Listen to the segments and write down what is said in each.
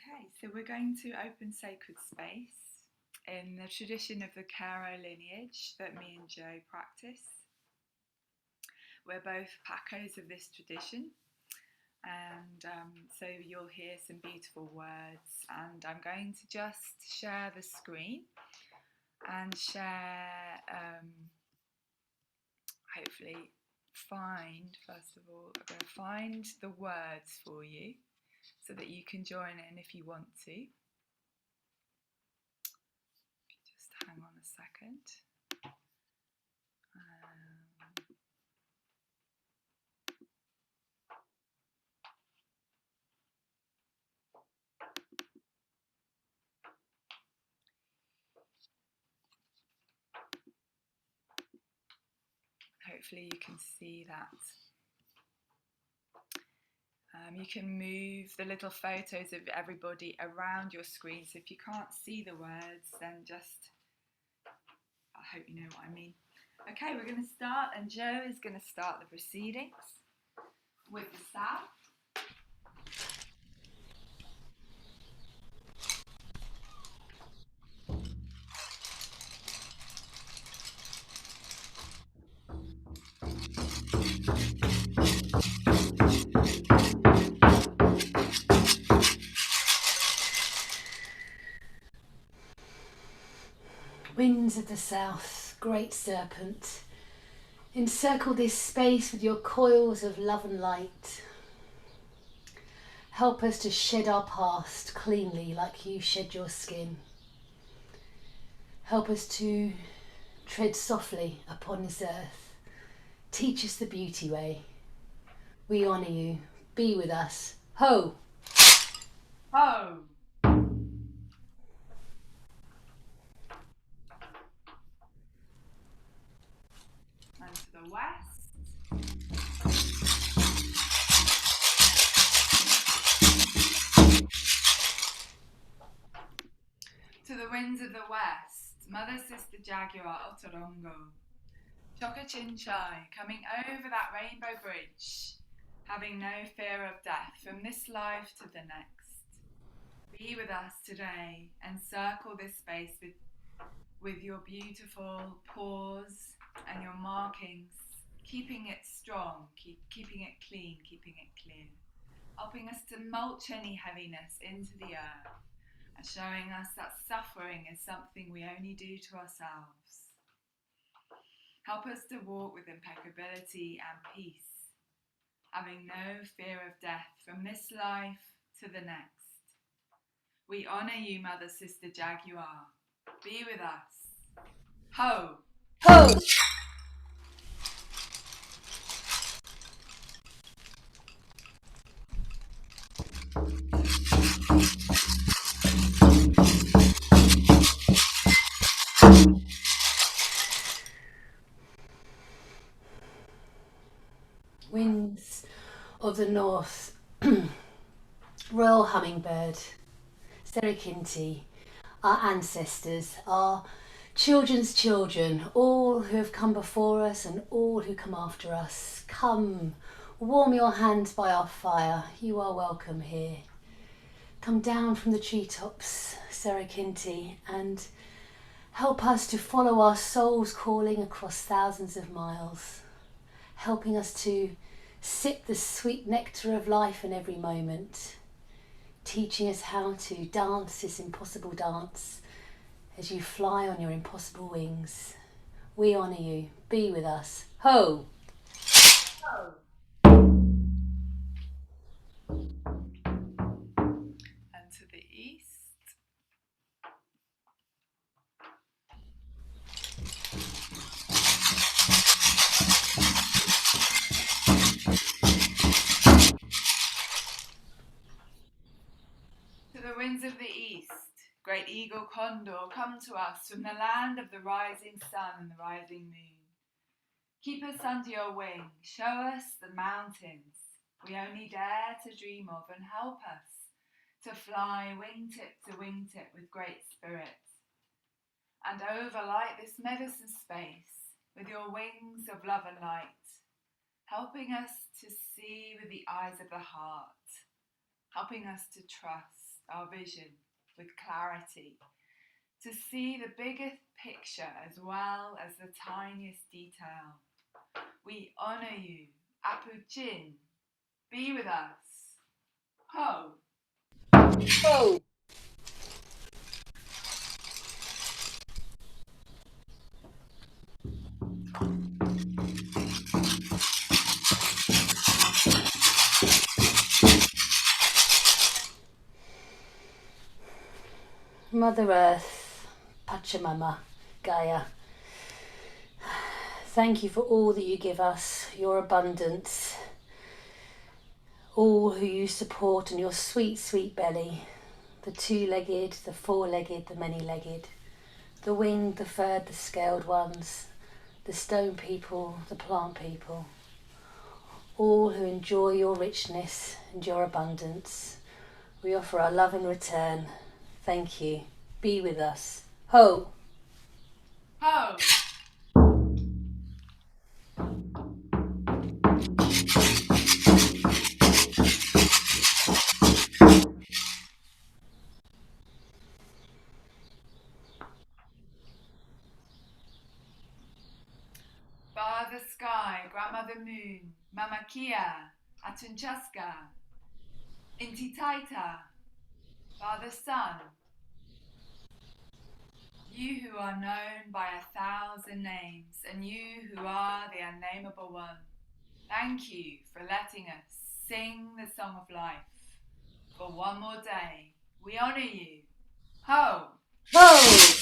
Okay, so we're going to open sacred space in the tradition of the Caro lineage that me and Jo practice. We're both Pacos of this tradition, and so you'll hear some beautiful words, and I'm going to just share the screen and share, hopefully find, first of all, I'm going to find the words for you so that you can join in if you want to. Just hang on a second. Hopefully you can see that. You can move the little photos of everybody around your screen, so if you can't see the words, then just, I hope you know what I mean. Okay, we're going to start, and Jo is going to start the proceedings with the sound. Winds of the south, great serpent, encircle this space with your coils of love and light. Help us to shed our past cleanly like you shed your skin. Help us to tread softly upon this earth. Teach us the beauty way. We honour you. Be with us. Ho! Ho! And to the west. To the winds of the west, Mother, Sister, Jaguar, Otorongo. Choka Chin Chai, coming over that rainbow bridge, having no fear of death from this life to the next. Be with us today and circle this space with your beautiful pause and your markings, keeping it strong, keeping it clean, keeping it clear, helping us to mulch any heaviness into the earth and showing us that suffering is something we only do to ourselves. Help us to walk with impeccability and peace, having no fear of death from this life to the next. We honour you, Mother, Sister, Jaguar. Be with us. Ho! Ho! Winds of the north, royal hummingbird, Serikinti, our ancestors, our children's children, all who have come before us and all who come after us. Come, warm your hands by our fire. You are welcome here. Come down from the treetops, Serikinti, and help us to follow our soul's calling across thousands of miles, helping us to sip the sweet nectar of life in every moment, teaching us how to dance this impossible dance as you fly on your impossible wings. We honour you. Be with us. Ho! Ho! And to the east. To the winds of the east, great eagle condor, come to us from the land of the rising sun and the rising moon. Keep us under your wing, show us the mountains we only dare to dream of, and help us to fly wingtip to wingtip with great spirit. And overlight this medicine space with your wings of love and light, helping us to see with the eyes of the heart, helping us to trust, our vision with clarity, to see the biggest picture as well as the tiniest detail. We honour you, Apu Chin. Be with us. Ho! Ho! Mother Earth, Pachamama, Gaia, thank you for all that you give us, your abundance, all who you support and your sweet, sweet belly, the two-legged, the four-legged, the many-legged, the winged, the furred, the scaled ones, the stone people, the plant people, all who enjoy your richness and your abundance. We offer our love in return. Thank you. Be with us. Ho! Ho! Father Sky, Grandmother Moon, Mama Kia, Atunchaska, Intitaita, Father Sun, you who are known by 1,000 names, and you who are the unnameable one, thank you for letting us sing the song of life for one more day. We honour you. Ho! Ho!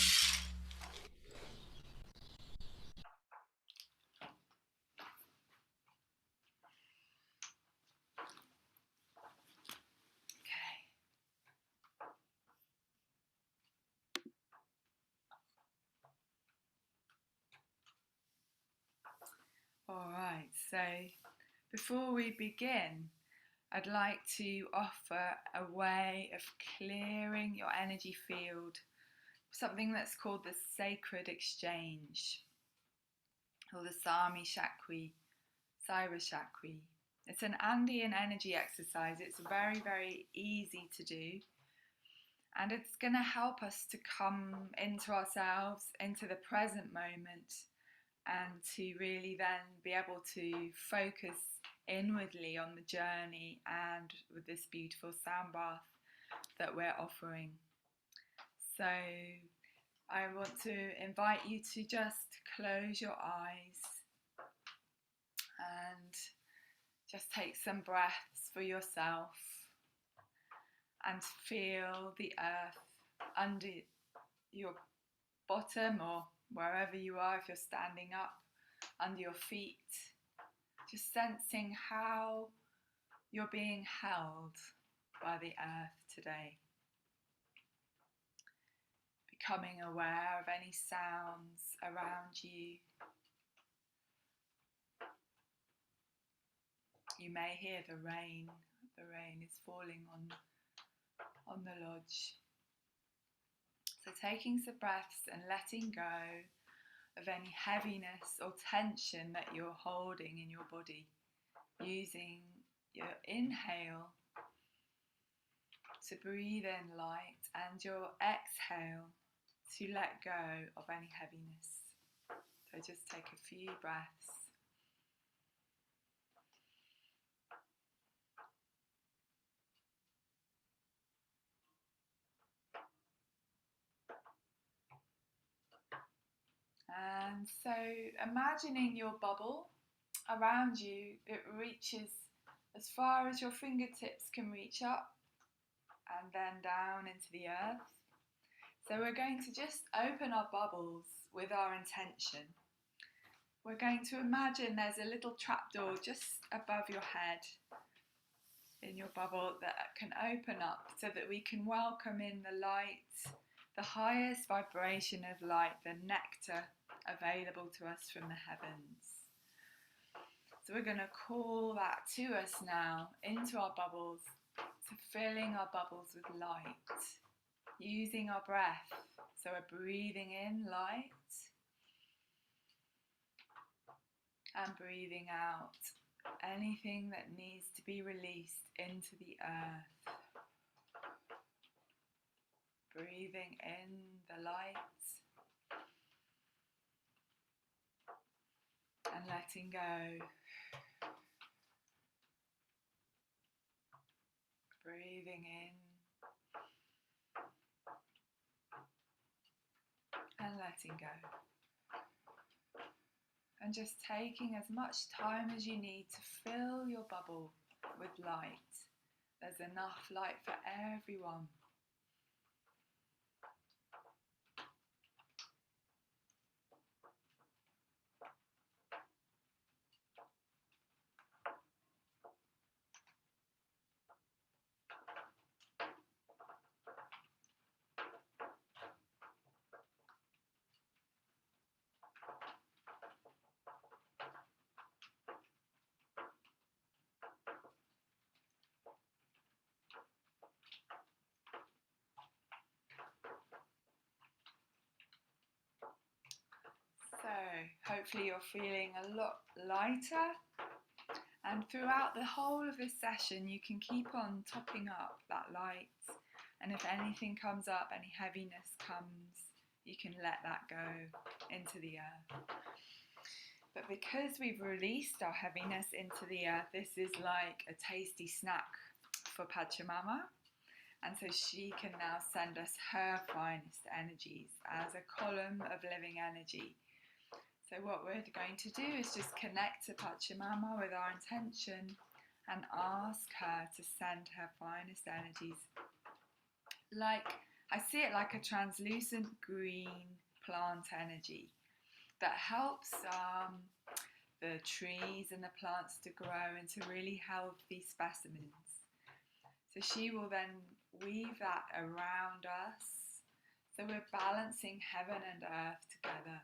Alright, so before we begin, I'd like to offer a way of clearing your energy field, something that's called the sacred exchange, or the Sami Shakri, Saira Shakri. It's an Andean energy exercise. It's very, very easy to do, and it's going to help us to come into ourselves, into the present moment, and to really then be able to focus inwardly on the journey and with this beautiful sound bath that we're offering. So I want to invite you to just close your eyes and just take some breaths for yourself and feel the earth under your bottom, or wherever you are, if you're standing up, under your feet. Just sensing how you're being held by the earth today. Becoming aware of any sounds around you. You may hear the rain. The rain is falling on the lodge. So taking some breaths and letting go of any heaviness or tension that you're holding in your body, using your inhale to breathe in light and your exhale to let go of any heaviness. So just take a few breaths. And so imagining your bubble around you, it reaches as far as your fingertips can reach up and then down into the earth. So we're going to just open our bubbles with our intention. We're going to imagine there's a little trapdoor just above your head in your bubble that can open up so that we can welcome in the light, the highest vibration of light, the nectar available to us from the heavens. So we're going to call that to us now, into our bubbles, to filling our bubbles with light, using our breath. So we're breathing in light and breathing out anything that needs to be released into the earth. Breathing in the light and letting go. Breathing in and letting go. And just taking as much time as you need to fill your bubble with light. There's enough light for everyone. So hopefully you're feeling a lot lighter, and throughout the whole of this session you can keep on topping up that light, and if anything comes up, any heaviness comes, you can let that go into the earth. But because we've released our heaviness into the earth, this is like a tasty snack for Pachamama. And so she can now send us her finest energies as a column of living energy. So what we're going to do is just connect to Pachamama with our intention and ask her to send her finest energies. I see it like a translucent green plant energy that helps the trees and the plants to grow into really healthy specimens. So she will then weave that around us. So we're balancing heaven and earth together.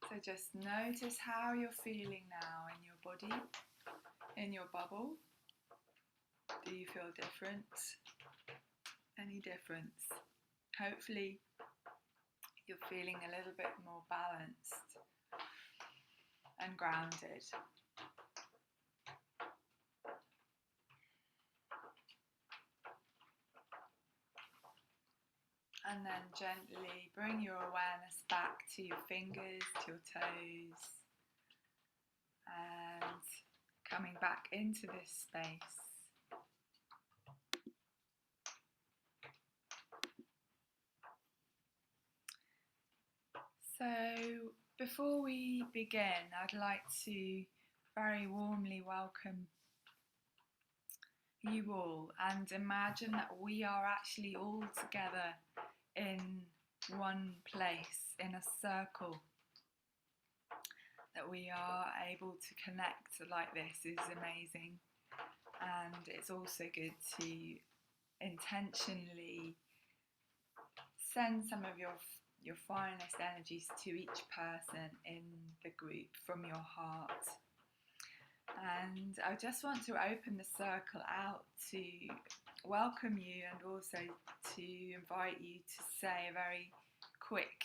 So just notice how you're feeling now in your body, in your bubble. Do you feel different? Any difference? Hopefully you're feeling a little bit more balanced and grounded. And then gently bring your awareness back to your fingers, to your toes, and coming back into this space. So before we begin, I'd like to very warmly welcome you all and imagine that we are actually all together in one place, in a circle, that we are able to connect like this is amazing. And it's also good to intentionally send some of your finest energies to each person in the group from your heart. And I just want to open the circle out to welcome you and also to invite you to say a very quick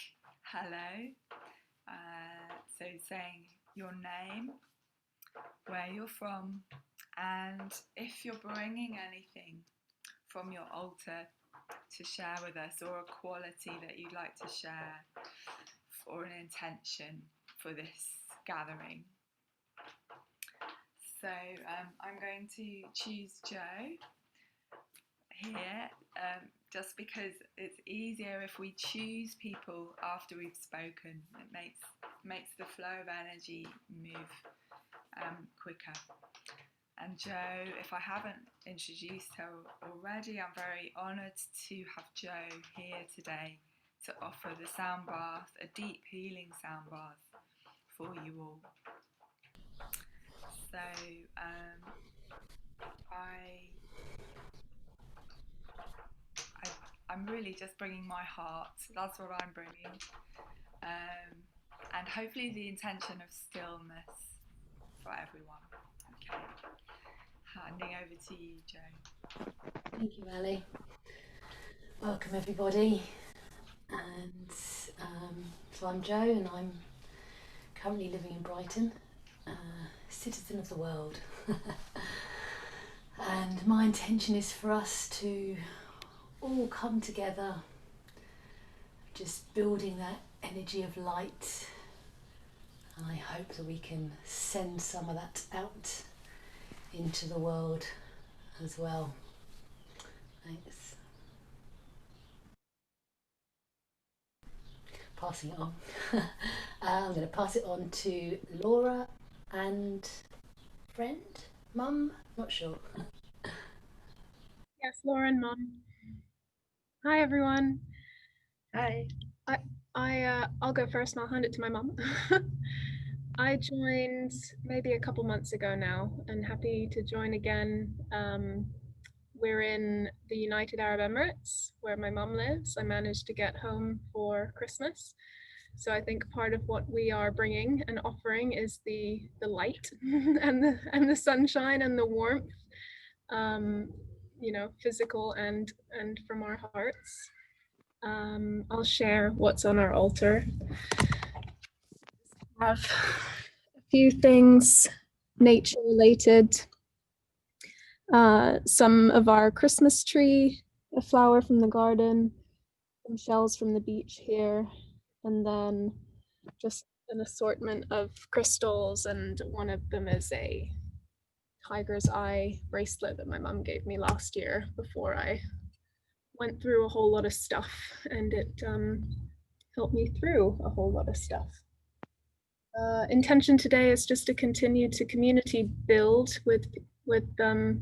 hello. So saying your name, where you're from, and if you're bringing anything from your altar to share with us, or a quality that you'd like to share, or an intention for this gathering. So I'm going to choose Joe here, just because it's easier if we choose people after we've spoken. It makes the flow of energy move quicker. And Jo, if I haven't introduced her already, I'm very honoured to have Jo here today to offer the sound bath, a deep healing sound bath for you all. So I'm I'm really just bringing my heart. That's what I'm bringing. And hopefully the intention of stillness for everyone. Okay. Handing over to you, Jo. Thank you, Ali. Welcome, everybody. And so I'm Jo, and I'm currently living in Brighton, citizen of the world. And my intention is for us to all come together, just building that energy of light. And I hope that we can send some of that out into the world as well. Thanks. Passing it on. I'm going to pass it on to Laura and friend, mum, not sure. Yes, Laura and Mum. Hi everyone. Hi. I'll go first and I'll hand it to my mum. I joined maybe a couple months ago now and happy to join again. We're in the United Arab Emirates where my mum lives. I managed to get home for Christmas. So I think part of what we are bringing and offering is the light and the sunshine and the warmth, you know, physical and from our hearts. I'll share what's on our altar. I have a few things nature related. Some of our Christmas tree, a flower from the garden, some shells from the beach here, and then just an assortment of crystals, and one of them is a tiger's eye bracelet that my mum gave me last year before I went through a whole lot of stuff, and it helped me through a whole lot of stuff. Intention today is just to continue to community build with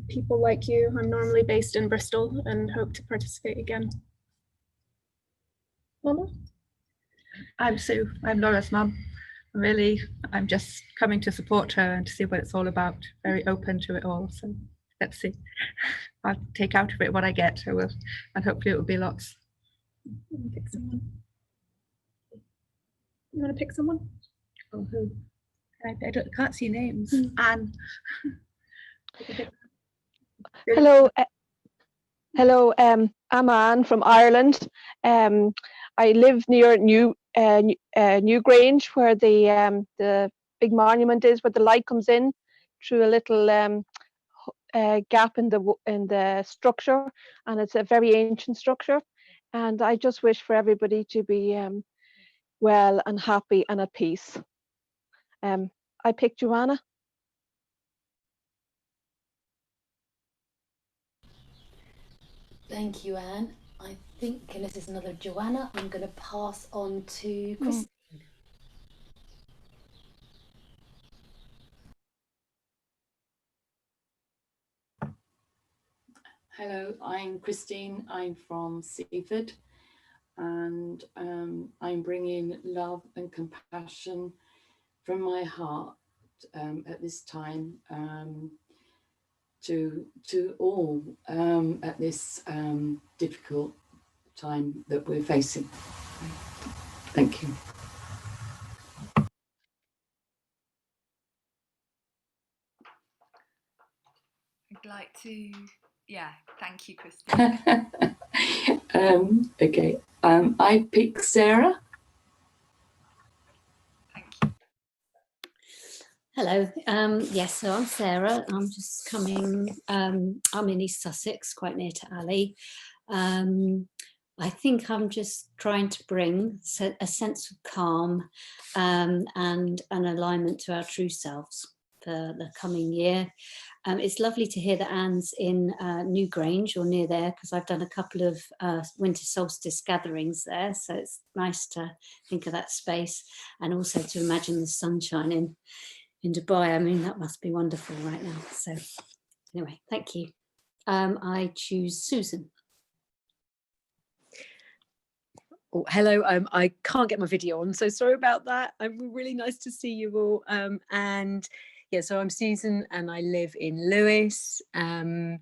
people like you. I'm normally based in Bristol and hope to participate again. Mama? I'm Sue. I'm Laura's mum. I'm just coming to support her and to see what it's all about. Very open to it all. So let's see. I'll take out of it what I get. I will, and hopefully it will be lots. Pick someone. You want to pick someone? Oh, who? I can't see names. Anne. Hello. Hello. I'm Anne from Ireland. I live near Newgrange, where the big monument is, where the light comes in through a little gap in the structure, and it's a very ancient structure. And I just wish for everybody to be well and happy and at peace. I picked Joanna. Thank you, Anne. I think, unless there's another Joanna, I'm going to pass on to Christine. Hello, I'm Christine. I'm from Seaford, and I'm bringing love and compassion from my heart at this time to all at this difficult time that we're facing. Thank you. I'd like to, thank you, Christine. Okay, I pick Sarah. Thank you. Hello, yes, so I'm Sarah. I'm just coming, I'm in East Sussex, quite near to Ali. I think I'm just trying to bring a sense of calm and an alignment to our true selves for the coming year. It's lovely to hear that Anne's in Newgrange or near there, because I've done a couple of Winter Solstice gatherings there, so it's nice to think of that space and also to imagine the sunshine in Dubai. I mean, that must be wonderful right now. So anyway, thank you. I choose Susan. Oh, hello, I can't get my video on, so sorry about that. Really nice to see you all. And yeah, so I'm Susan and I live in Lewes. And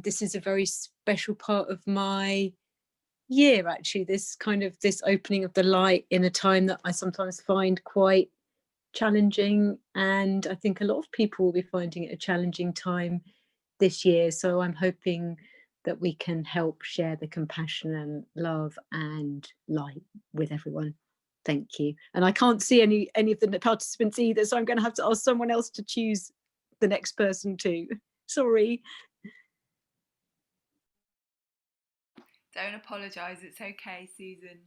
this is a very special part of my year, actually, this opening of the light in a time that I sometimes find quite challenging, and I think a lot of people will be finding it a challenging time this year. So I'm hoping that we can help share the compassion and love and light with everyone. Thank you. And I can't see any of the participants either, so I'm going to have to ask someone else to choose the next person too. Sorry. Don't apologise, it's okay, Susan.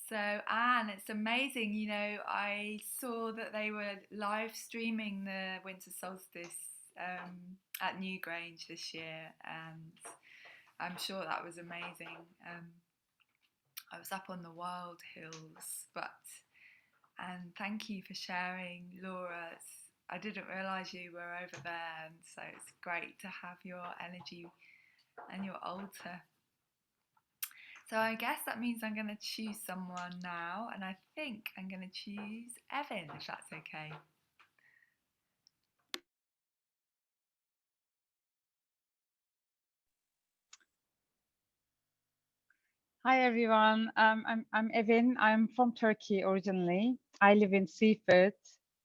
So Anne, it's amazing, you know, I saw that they were live streaming the Winter Solstice at Newgrange this year, and I'm sure that was amazing. I was up on the Wild Hills, and thank you for sharing, Laura. I didn't realise you were over there, and so it's great to have your energy and your altar. So I guess that means I'm going to choose someone now, and I think I'm going to choose Evan, if that's okay. Hi everyone, I'm Evin. I'm from Turkey originally. I live in Seaford,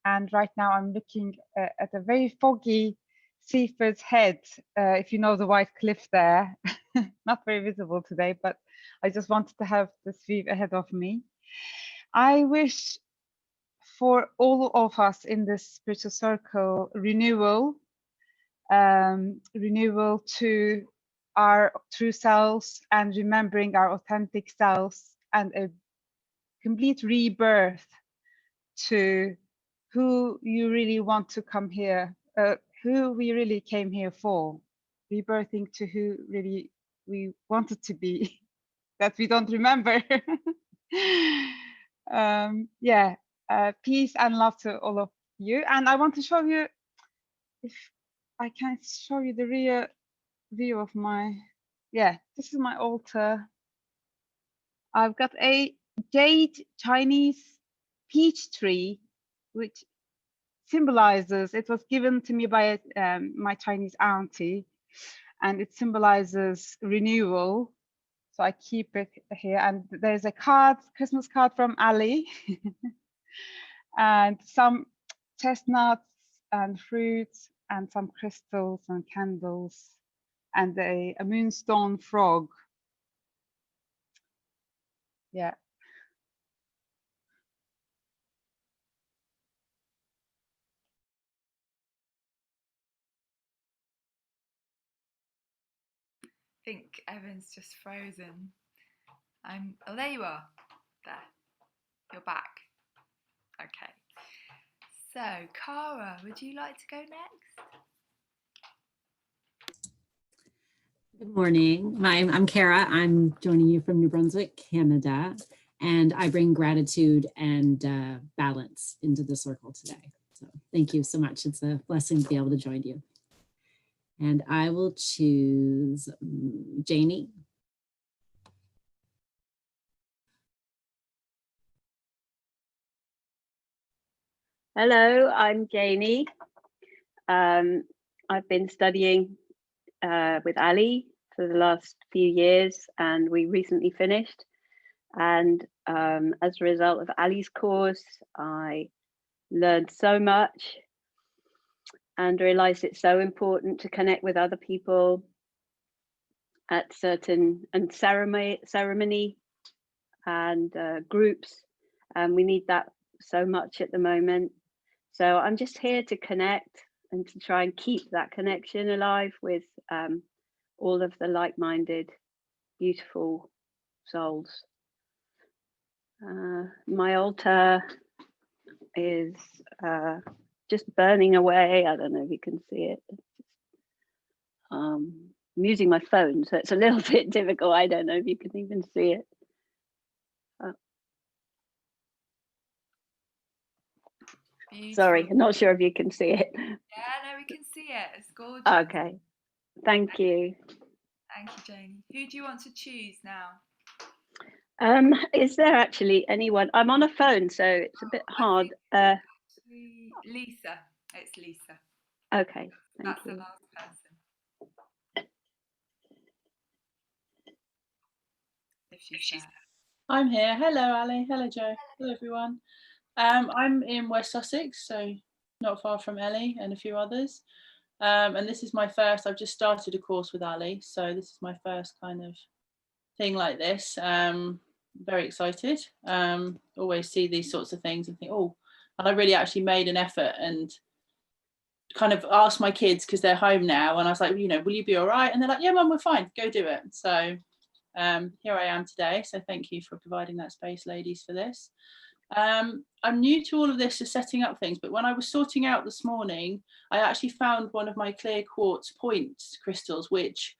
and right now I'm looking at a very foggy Seaford Head. If you know the white cliff there, not very visible today, but I just wanted to have this view ahead of me. I wish for all of us in this spiritual circle renewal, renewal to our true selves and remembering our authentic selves, and a complete rebirth to who you really want to come here, who we really came here for, rebirthing to who really we wanted to be that we don't remember. Peace and love to all of you. And I want to show you, if I can show you the real view of my, this is my altar. I've got a jade Chinese peach tree, which symbolizes, it was given to me by my Chinese auntie, and it symbolizes renewal. So I keep it here, and there's a card, Christmas card from Ali, and some chestnuts and fruits and some crystals and candles, and a moonstone frog. Yeah. I think Evan's just frozen. Oh, there you are. There. You're back. Okay. So, Cara, would you like to go next? Good morning. I'm Kara. I'm joining you from New Brunswick, Canada, and I bring gratitude and balance into the circle today. So thank you so much. It's a blessing to be able to join you. And I will choose Janie. Hello, I'm Janie. I've been studying with Ali for the last few years, and we recently finished. And as a result of Ali's course, I learned so much and realized it's so important to connect with other people at certain ceremony and groups, and we need that so much at the moment. So I'm just here to connect and to try and keep that connection alive with all of the like-minded, beautiful souls. My altar is just burning away. I don't know if you can see it. I'm using my phone, so it's a little bit difficult. I don't know if you can even see it. Sorry, I'm not sure if you can see it. Yeah, no, we can see it. It's gorgeous. Okay, thank you. Thank you, Janie. Who do you want to choose now? Is there actually anyone? I'm on a phone, so it's a bit hard. Lisa. It's Lisa. Okay, thank That's you. the last person. if she's there. I'm here. Hello, Ali. Hello, Joe. Hello, everyone. I'm in West Sussex, so not far from Ellie and a few others. And this is my first, I've just started a course with Ali, so this is my first kind of thing like this. Very excited. Always see these sorts of things and think, oh, and I really actually made an effort and kind of asked my kids, because they're home now, and I was like, you know, will you be all right? And they're like, yeah, Mum, we're fine, go do it. So here I am today. So thank you for providing that space, ladies, for this. I'm new to all of this, to setting up things, but when I was sorting out this morning, I actually found one of my clear quartz point crystals, which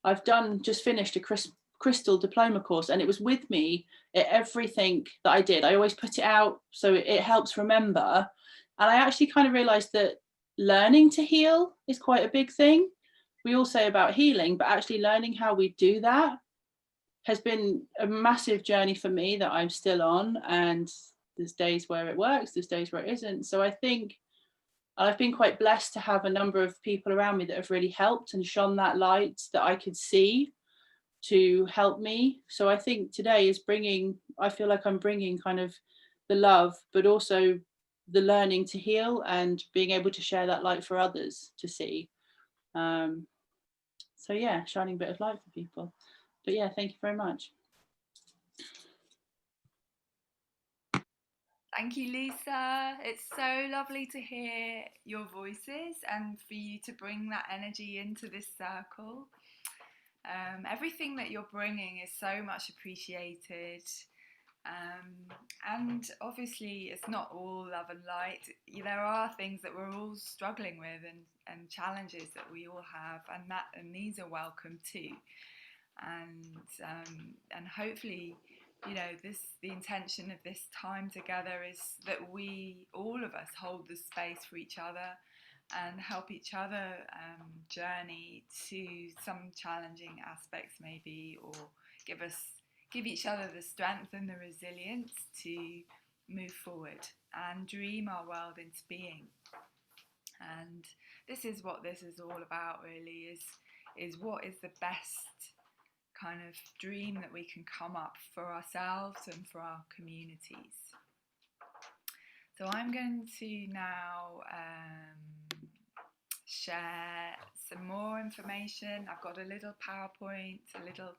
I've just finished a crystal diploma course, and it was with me at everything that I did. I always put it out so it helps remember. And I actually kind of realized that learning to heal is quite a big thing. We all say about healing, but actually learning how we do that has been a massive journey for me that I'm still on, and there's days where it works, there's days where it isn't. So I think I've been quite blessed to have a number of people around me that have really helped and shone that light that I could see to help me. So I think today is I feel like I'm bringing kind of the love, but also the learning to heal and being able to share that light for others to see. So yeah, shining a bit of light for people. But yeah, thank you very much. Thank you, Lisa. It's so lovely to hear your voices and for you to bring that energy into this circle. Everything that you're bringing is so much appreciated. And obviously it's not all love and light. There are things that we're all struggling with and challenges that we all have, and these are welcome too. And hopefully, you know, the intention of this time together is that all of us hold the space for each other and help each other journey to some challenging aspects maybe, or give each other the strength and the resilience to move forward and dream our world into being. And this is what this is all about, really, is what is the best kind of dream that we can come up for ourselves and for our communities. So I'm going to now share some more information. I've got a little PowerPoint,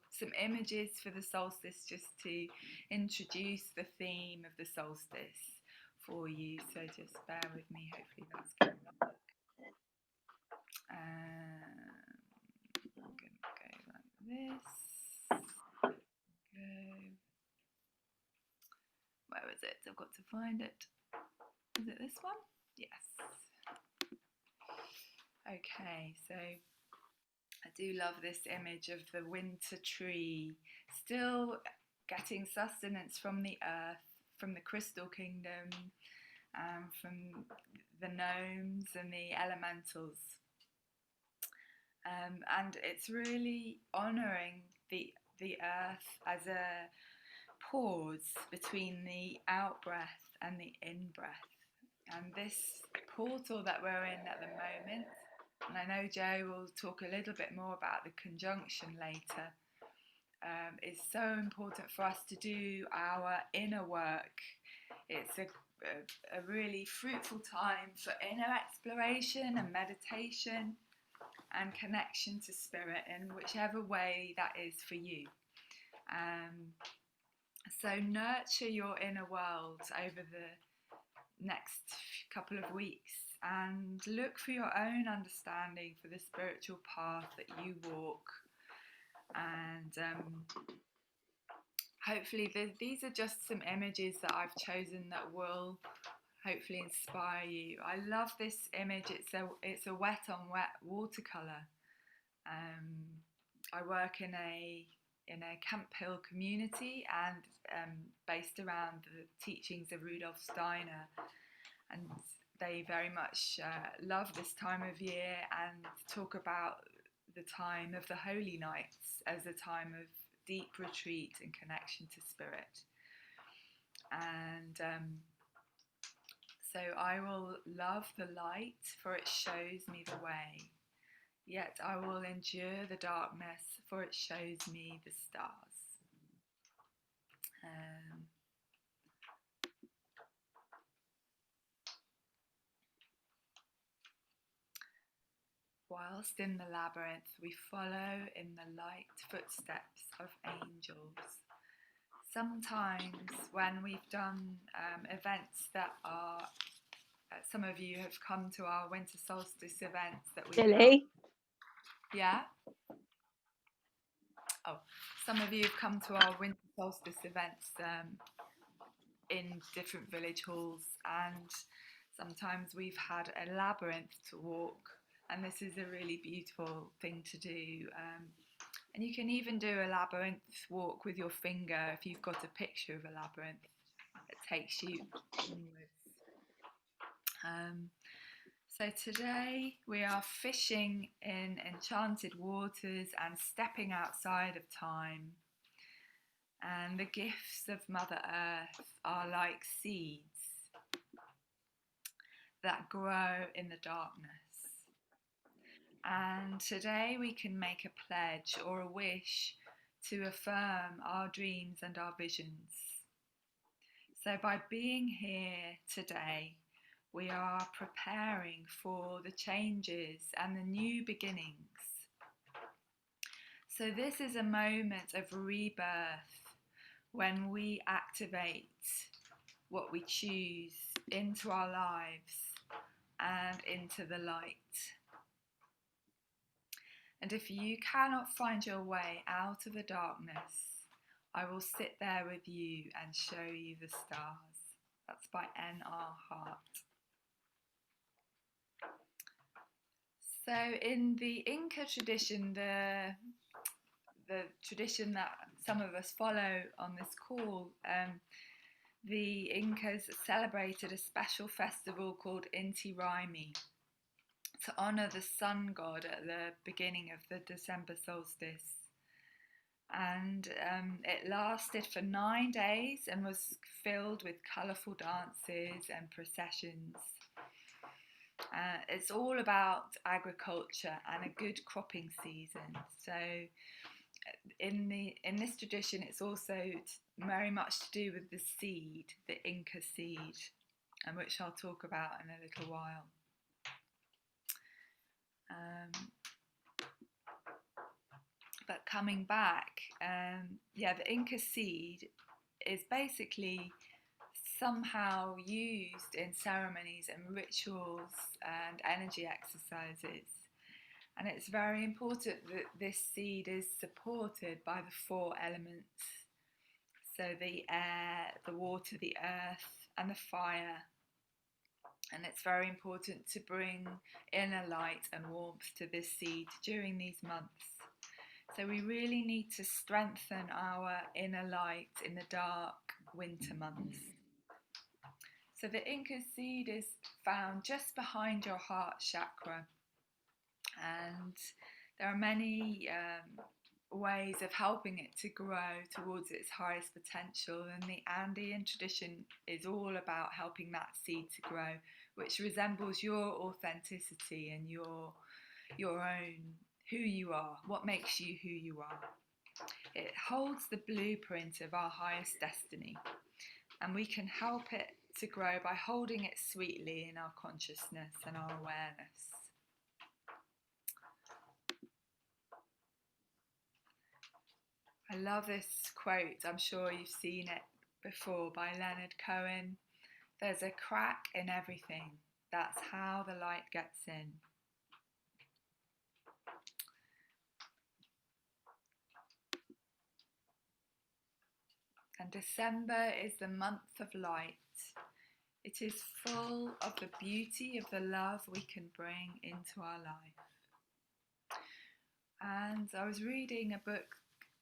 some images for the solstice, just to introduce the theme of the solstice for you. So just bear with me, hopefully that's going to work. I'm going to go like this. Where is it? I've got to find it. Is it this one? Yes. Okay, so I do love this image of the winter tree still getting sustenance from the earth, from the crystal kingdom, from the gnomes and the elementals. And it's really honouring the earth as a pause between the out-breath and the in-breath. And this portal that we're in at the moment, and I know Joe will talk a little bit more about the conjunction later, is so important for us to do our inner work. It's a really fruitful time for inner exploration and meditation and connection to spirit in whichever way that is for you. So nurture your inner world over the next couple of weeks and look for your own understanding for the spiritual path that you walk. And hopefully these are just some images that I've chosen that will hopefully inspire you. I love this image. It's a wet on wet watercolour. I work in a Camp Hill community and based around the teachings of Rudolf Steiner, and they very much love this time of year and talk about the time of the holy nights as a time of deep retreat and connection to spirit. And so I will love the light, for it shows me the way. Yet I will endure the darkness, for it shows me the stars. Whilst in the labyrinth, we follow in the light footsteps of angels. Sometimes when we've done events that are, some of you have come to our Winter Solstice events that we've Lily? Yeah? Oh, some of you have come to our Winter Solstice events in different village halls, and sometimes we've had a labyrinth to walk, and this is a really beautiful thing to do. And you can even do a labyrinth walk with your finger if you've got a picture of a labyrinth that takes you inwards. So today we are fishing in enchanted waters and stepping outside of time. And the gifts of Mother Earth are like seeds that grow in the darkness. And today we can make a pledge or a wish to affirm our dreams and our visions. So by being here today, we are preparing for the changes and the new beginnings. So this is a moment of rebirth when we activate what we choose into our lives and into the light. And if you cannot find your way out of the darkness, I will sit there with you and show you the stars. That's by N.R. Hart. So in the Inca tradition, the tradition that some of us follow on this call, the Incas celebrated a special festival called Inti Raymi to honour the sun god at the beginning of the December solstice. And it lasted for 9 days and was filled with colourful dances and processions. It's all about agriculture and a good cropping season. So in this tradition, it's also very much to do with the seed, the Inca seed, and which I'll talk about in a little while. But coming back, the Inca seed is basically somehow used in ceremonies and rituals and energy exercises. And it's very important that this seed is supported by the 4 elements. So the air, the water, the earth, and the fire. And it's very important to bring inner light and warmth to this seed during these months. So we really need to strengthen our inner light in the dark winter months. So the Inca seed is found just behind your heart chakra. And there are many ways of helping it to grow towards its highest potential, and the Andean tradition is all about helping that seed to grow, which resembles your authenticity and your own, who you are, what makes you who you are. It holds the blueprint of our highest destiny, and we can help it to grow by holding it sweetly in our consciousness and our awareness. I love this quote, I'm sure you've seen it before, by Leonard Cohen. There's a crack in everything. That's how the light gets in. And December is the month of light. It is full of the beauty of the love we can bring into our life. And I was reading a book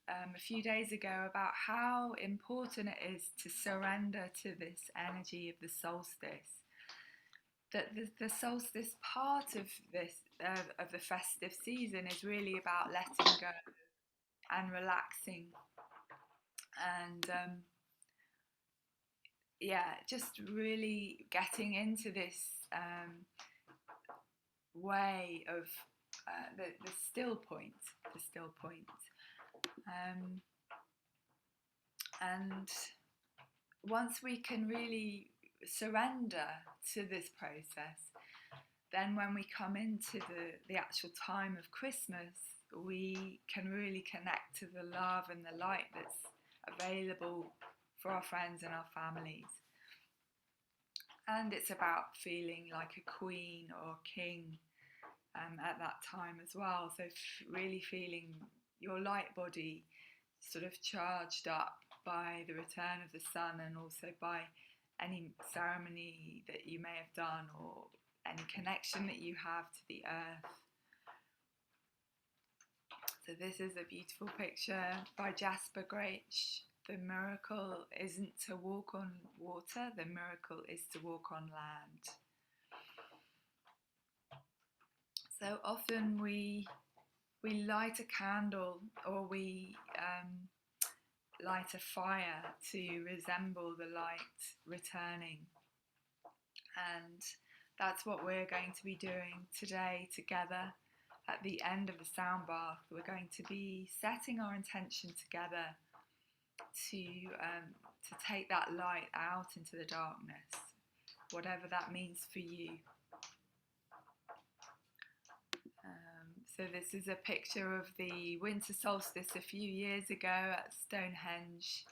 a few days ago about how important it is to surrender to this energy of the solstice. That the solstice part of this of the festive season is really about letting go and relaxing, and just really getting into this way of the still point. And once we can really surrender to this process, then when we come into the actual time of Christmas, we can really connect to the love and the light that's available for our friends and our families. And it's about feeling like a queen or a king at that time as well. So really feeling your light body sort of charged up by the return of the sun, and also by any ceremony that you may have done or any connection that you have to the earth. So this is a beautiful picture by Jasper Grach. The miracle isn't to walk on water, the miracle is to walk on land. So often we light a candle, or we light a fire to resemble the light returning. And that's what we're going to be doing today together. At the end of the sound bath, we're going to be setting our intention together to take that light out into the darkness, whatever that means for you. So this is a picture of the Winter Solstice a few years ago at Stonehenge.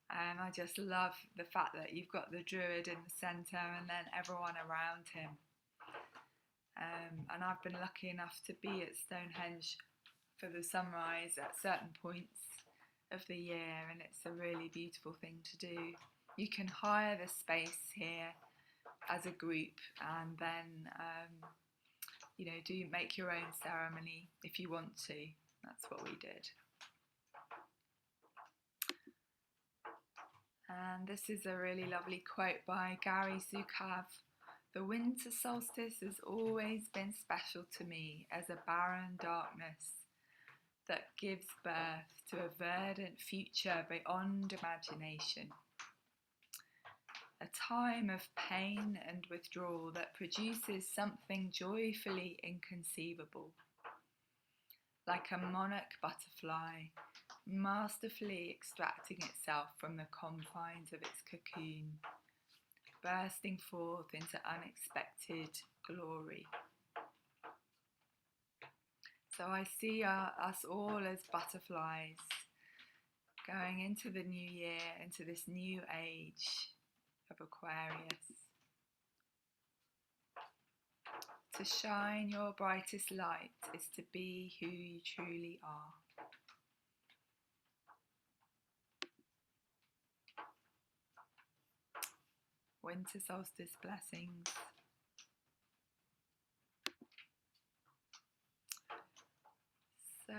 And I just love the fact that you've got the druid in the centre and then everyone around him. And I've been lucky enough to be at Stonehenge for the sunrise at certain points of the year, and it's a really beautiful thing to do. You can hire the space here as a group, and then do make your own ceremony if you want to. That's what we did. And this is a really lovely quote by Gary Zukav. "The winter solstice has always been special to me as a barren darkness that gives birth to a verdant future beyond imagination. A time of pain and withdrawal that produces something joyfully inconceivable. Like a monarch butterfly, masterfully extracting itself from the confines of its cocoon, bursting forth into unexpected glory." So I see us all as butterflies going into the new year, into this new age of Aquarius. To shine your brightest light is to be who you truly are. Winter solstice blessings. So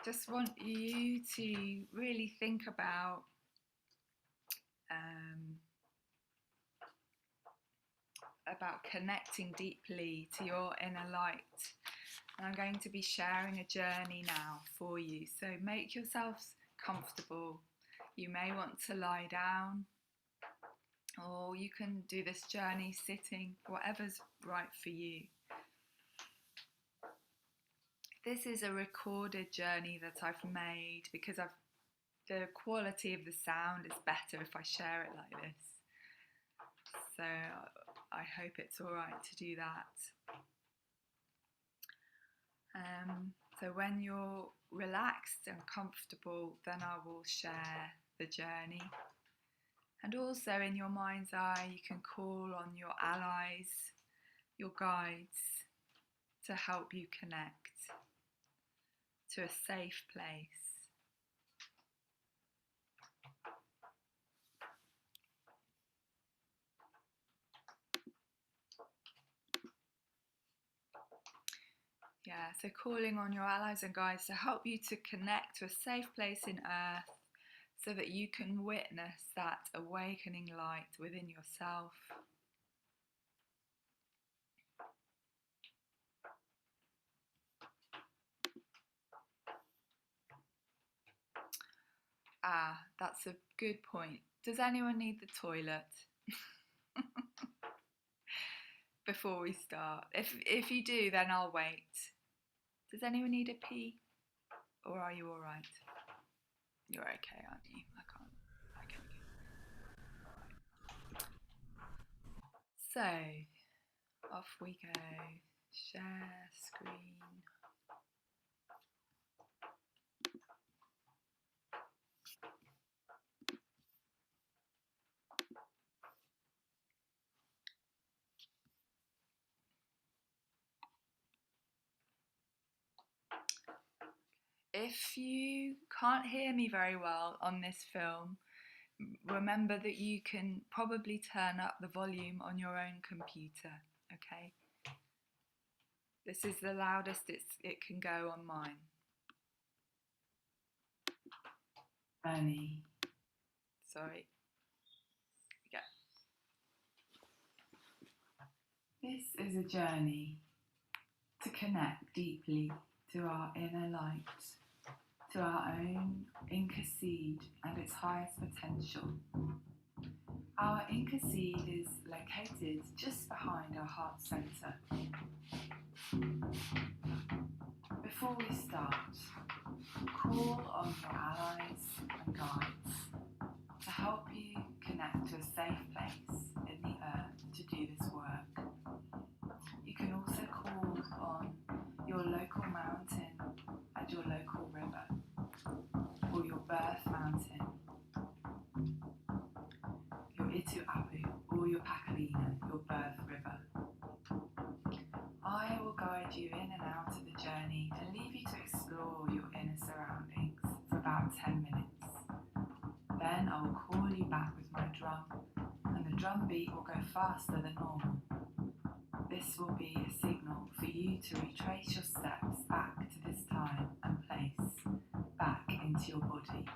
just want you to really think about connecting deeply to your inner light. And I'm going to be sharing a journey now for you. So make yourselves comfortable. You may want to lie down, or you can do this journey sitting, whatever's right for you. This is a recorded journey that I've made because the quality of the sound is better if I share it like this. So I hope it's all right to do that. So when you're relaxed and comfortable, then I will share the journey. And also in your mind's eye, you can call on your allies, your guides, to help you connect to a safe place. Yeah, so calling on your allies and guides to help you to connect to a safe place in earth so that you can witness that awakening light within yourself. That's a good point. Does anyone need the toilet? Before we start. If you do, then I'll wait. Does anyone need a pee? Or are you all right? You're okay, aren't you? I can't. Okay. So, off we go. Share screen. If you can't hear me very well on this film, remember that you can probably turn up the volume on your own computer, okay? This is the loudest it can go on mine. Bernie. Sorry. Yeah. This is a journey to connect deeply to our inner light, to our own Inca seed and its highest potential. Our Inca seed is located just behind our heart center. Before we start, call on your allies and guides to help you connect to a safe place in the earth to do this work. You can also call on your local mountain and your local river, or your birth mountain, your Itu Apu, or your Pakalina, your birth river. I will guide you in and out of the journey and leave you to explore your inner surroundings for about 10 minutes. Then I will call you back with my drum, and the drum beat will go faster than normal. This will be a signal for you to retrace your steps back to this time and place, back into your body.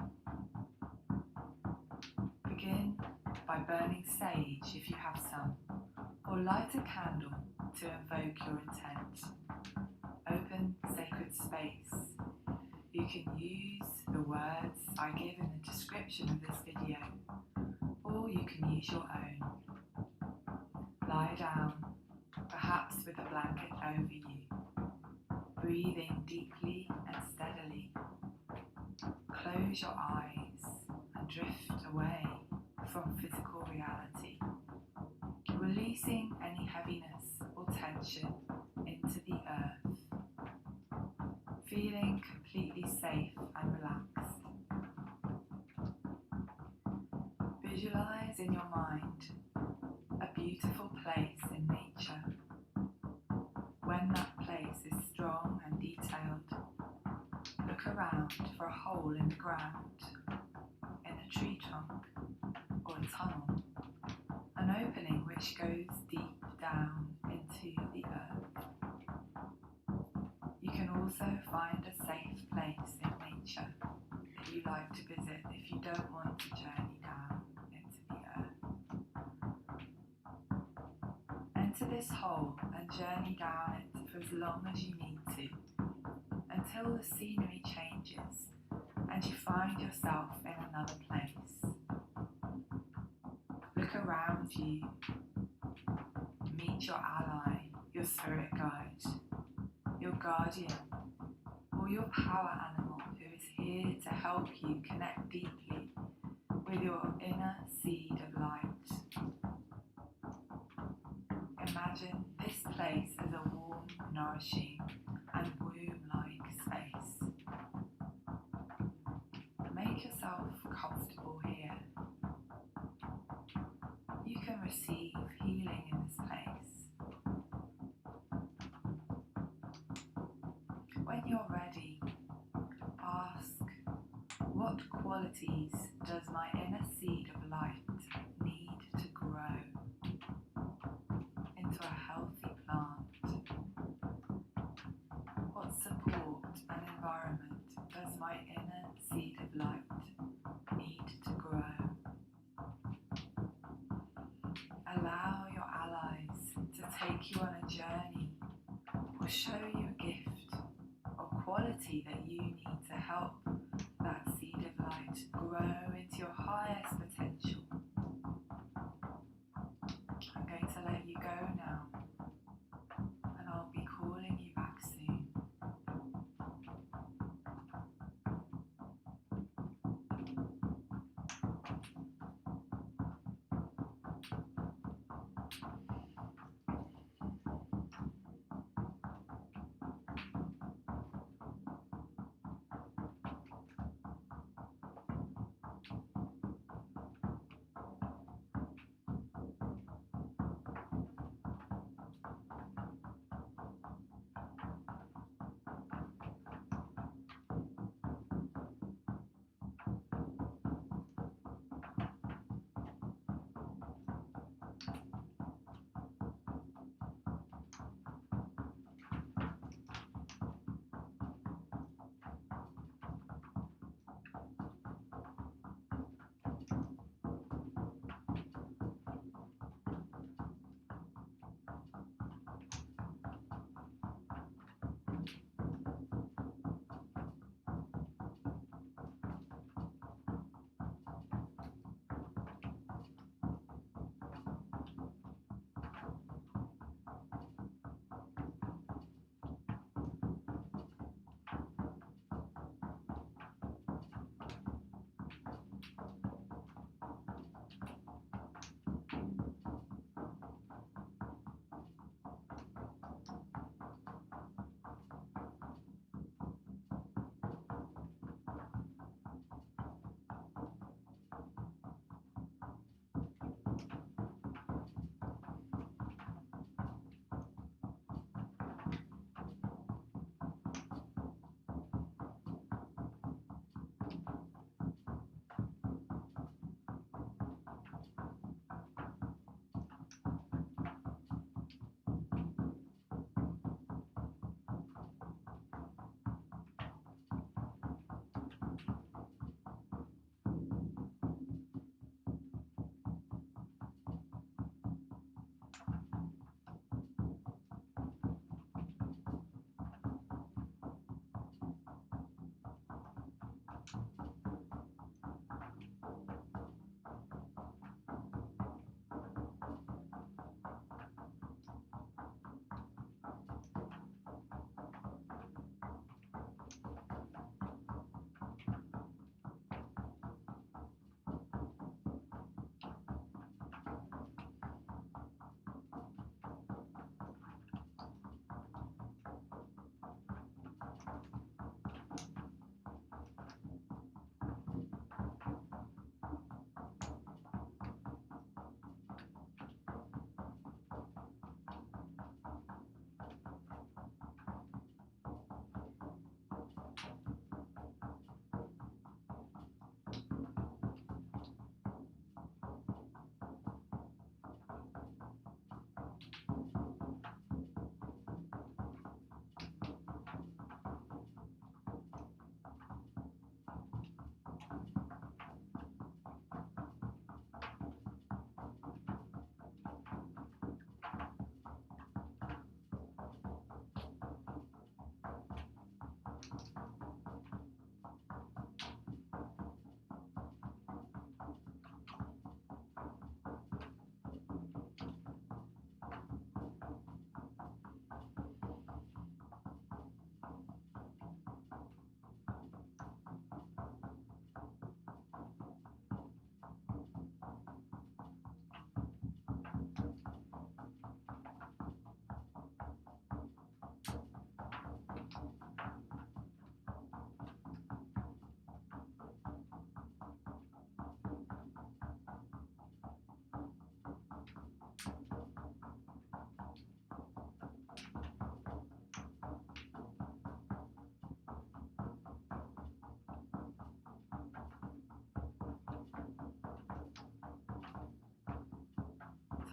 Begin by burning sage if you have some, or light a candle to invoke your intent. Open sacred space. You can use the words I give in the description of this video, or you can use your own. Lie down, perhaps with a blanket over you. Breathing deeply and steadily. Close your eyes and drift away from physical reality, releasing any heaviness or tension into the earth, feeling completely safe and relaxed. Visualize in your mind a beautiful place in nature. When that place is strong and detailed, look around for a hole in the ground, in a tree trunk or a tunnel, an opening which goes deep down into the earth. You can also find a safe place in nature that you like to visit if you don't want to journey down into the earth. Enter this hole and journey down it for as long as you need to, until the scenery changes and you find yourself in another place. Look around you. Meet your ally, your spirit guide, your guardian, or your power animal who is here to help you connect deeply with your inner seed of light. Imagine this place as a warm, nourishing, and womb-like space. Make yourself comfortable here. You can receive healing in this place. When you're ready, ask, what qualities does my inner seed of light need to grow into a healthy plant? What support and environment does my inner seed of light need to grow? Allow your allies to take you on a journey or show you a gift or quality that you need to help that seed of light grow into your highest potential. I'm going to let you go now, and I'll be calling you back soon.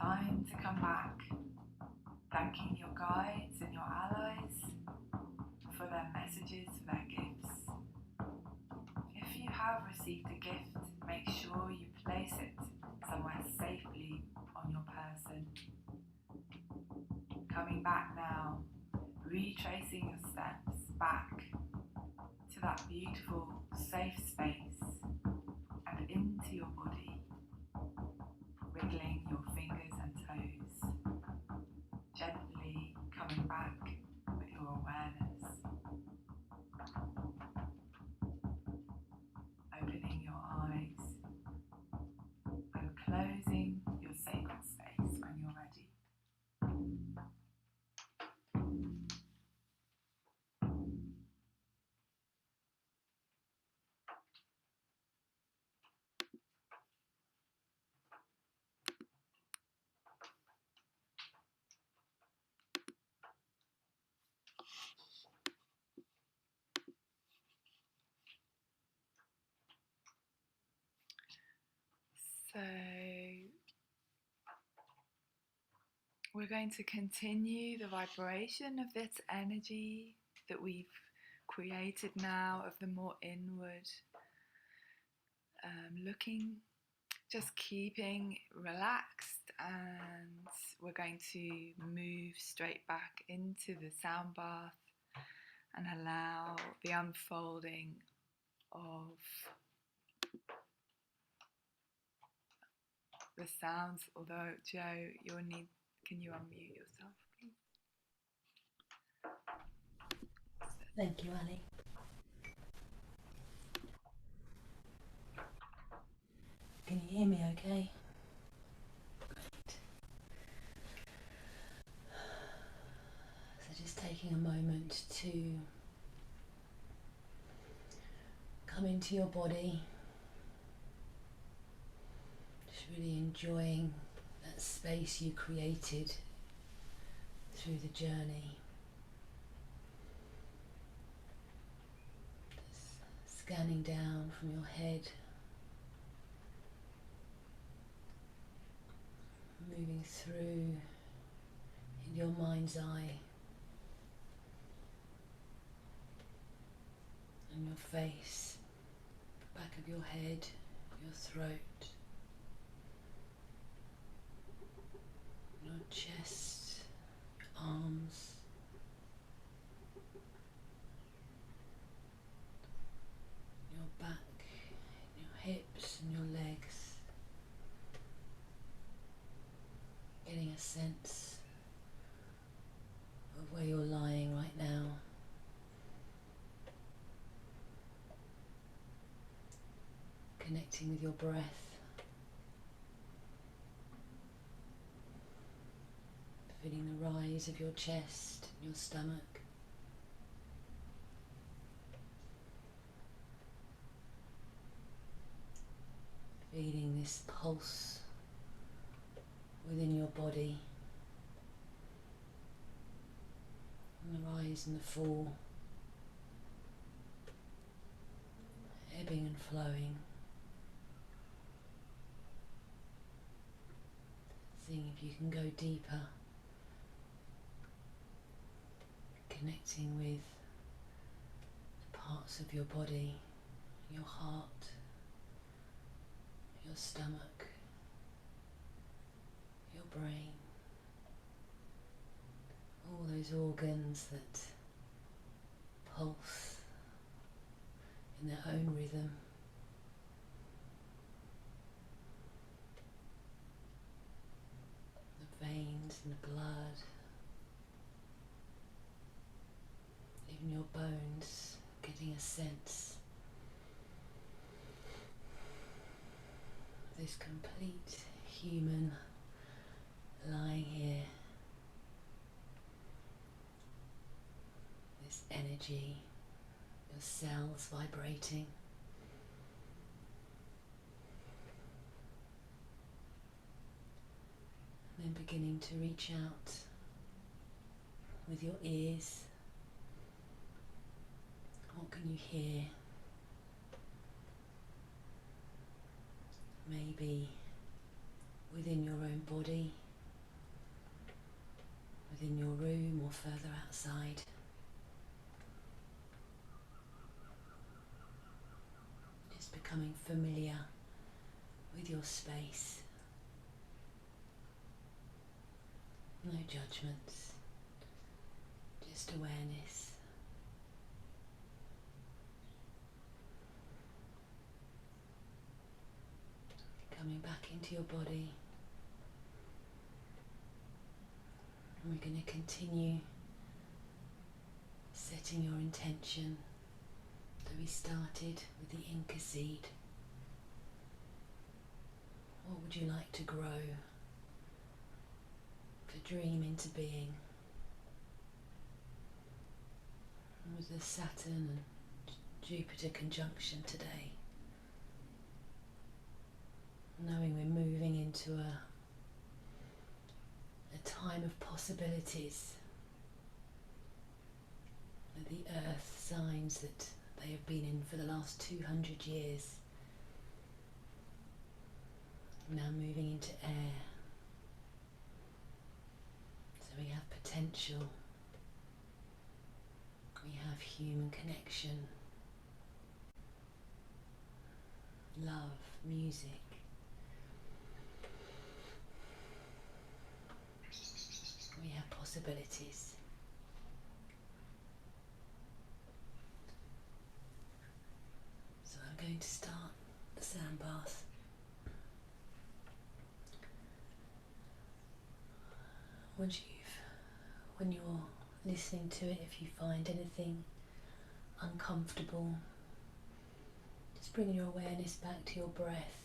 time to come back, thanking your guides and your allies for their messages, for their gifts. If you have received a gift, make sure you place it somewhere safely on your person. Coming back now, retracing your steps back to that beautiful, safe space and into your body, wiggling your fingers and toes, gently coming back with your awareness, opening your eyes and closing your sacred space when you're ready. So we're going to continue the vibration of this energy that we've created now, of the more inward looking, just keeping relaxed, and we're going to move straight back into the sound bath and allow the unfolding of the sounds. Although, Joe, can you unmute yourself, please? Thank you, Ali. Can you hear me okay? Great. So just taking a moment to come into your body, just really enjoying that space you created through the journey. Just scanning down from your head, moving through in your mind's eye and your face, the back of your head, your throat, your chest, your arms, your back, your hips and your legs. Getting a sense of where you're lying right now. Connecting with your breath. Feeling the rise of your chest and your stomach. Feeling this pulse within your body, and the rise and the fall, ebbing and flowing. Seeing if you can go deeper, connecting with the parts of your body, your heart, your stomach, your brain, all those organs that pulse in their own rhythm. The veins and the blood, even your bones, getting a sense of this complete human lying here. This energy, your cells vibrating. And then beginning to reach out with your ears. What can you hear? Maybe within your own body, within your room or further outside. Just becoming familiar with your space. No judgments, just awareness. Coming back into your body. And we're going to continue setting your intention that we started with the Inca seed. What would you like to grow, to dream into being? And with the Saturn and Jupiter conjunction today, knowing we're moving into a time of possibilities, that the earth signs that they have been in for the last 200 years, now moving into air. So we have potential, we have human connection, love, music. We have possibilities. So I'm going to start the sound bath. When you're listening to it, if you find anything uncomfortable, just bring your awareness back to your breath.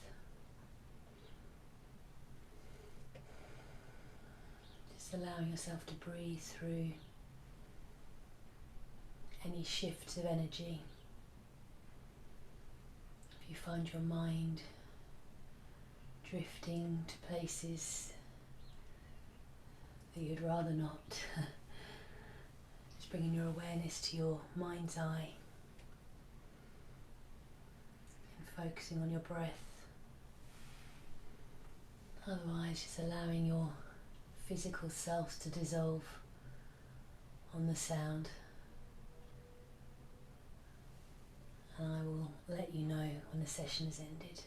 Just allowing yourself to breathe through any shifts of energy. If you find your mind drifting to places that you'd rather not, just bringing your awareness to your mind's eye and focusing on your breath. Otherwise, just allowing your physical self to dissolve on the sound. And I will let you know when the session has ended.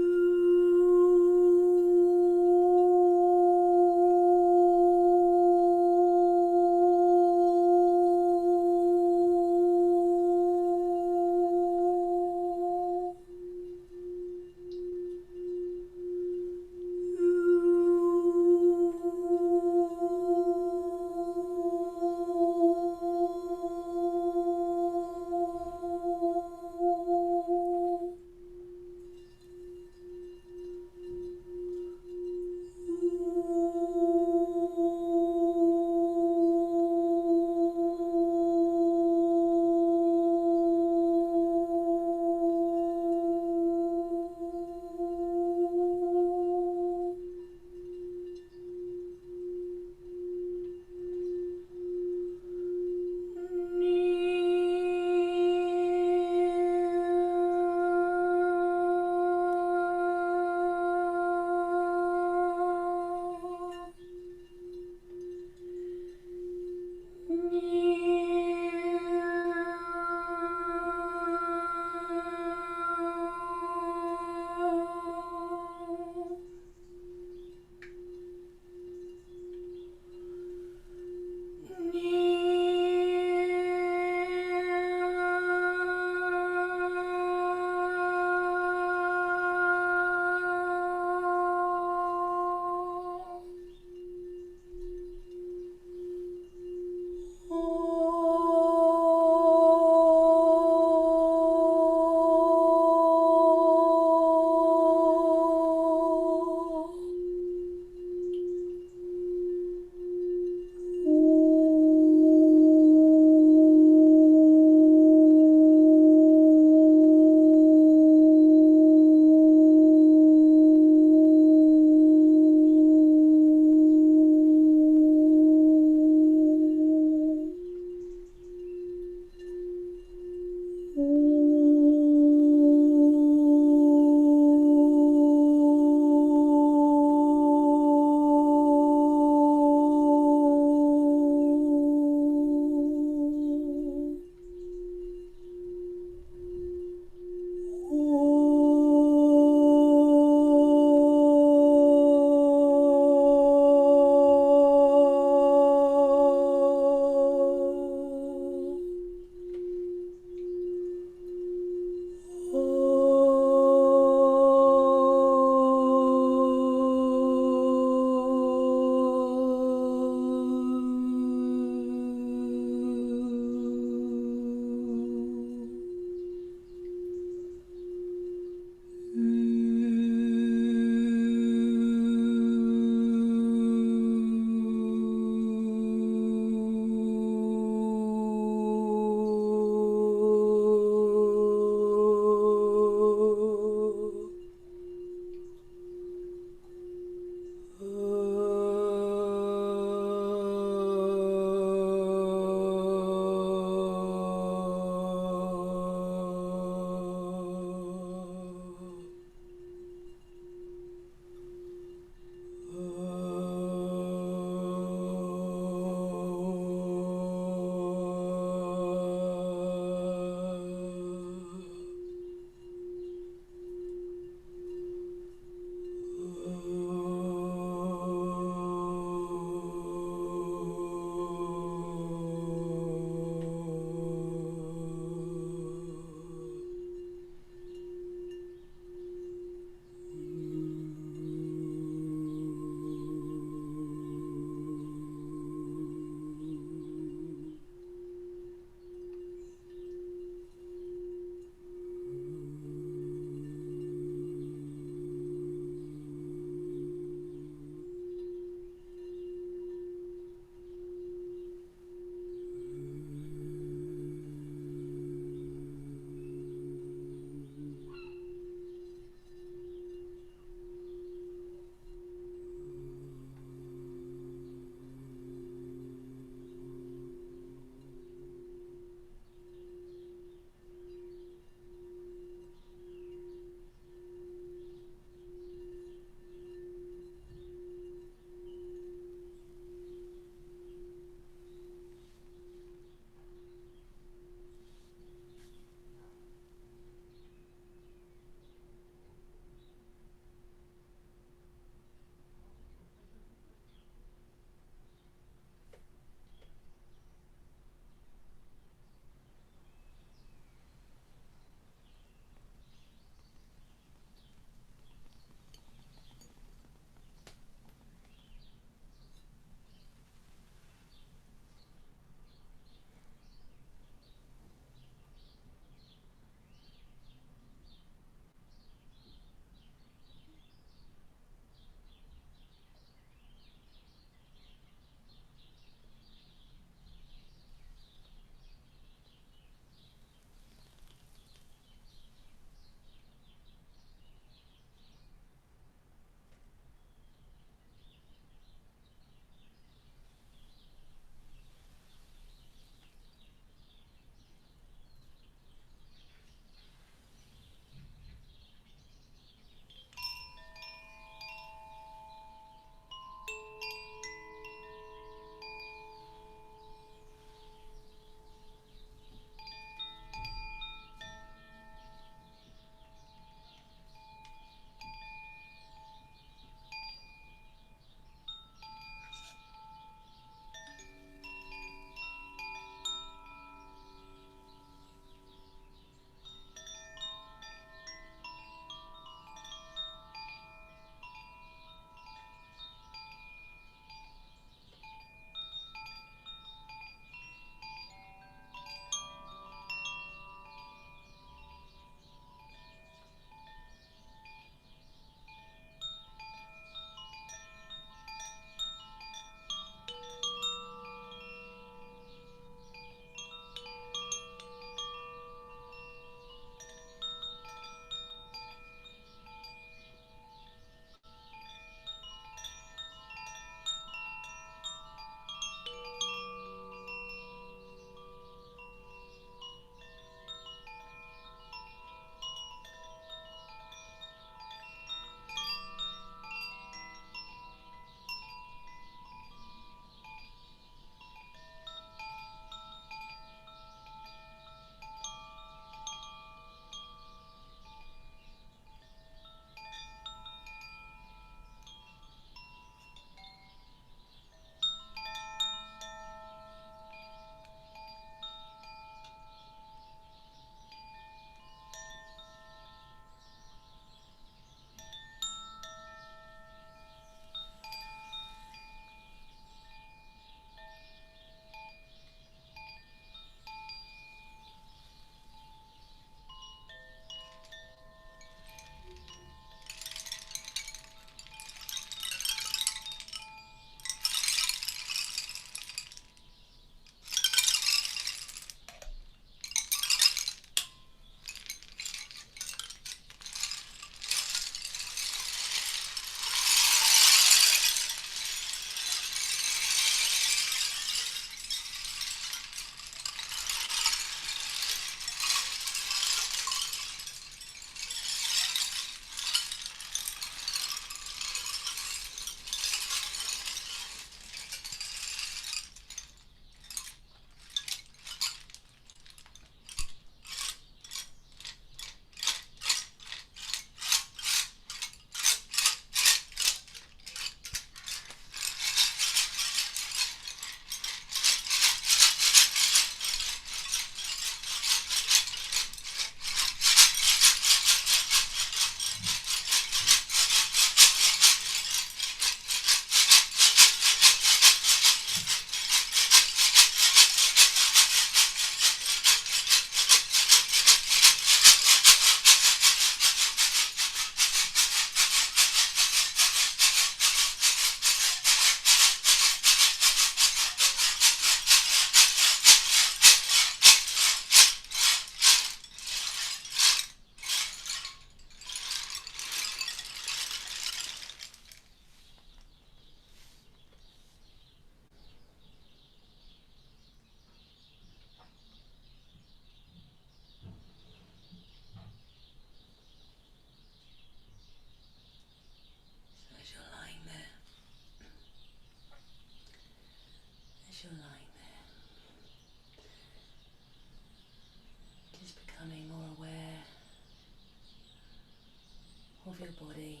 of your body,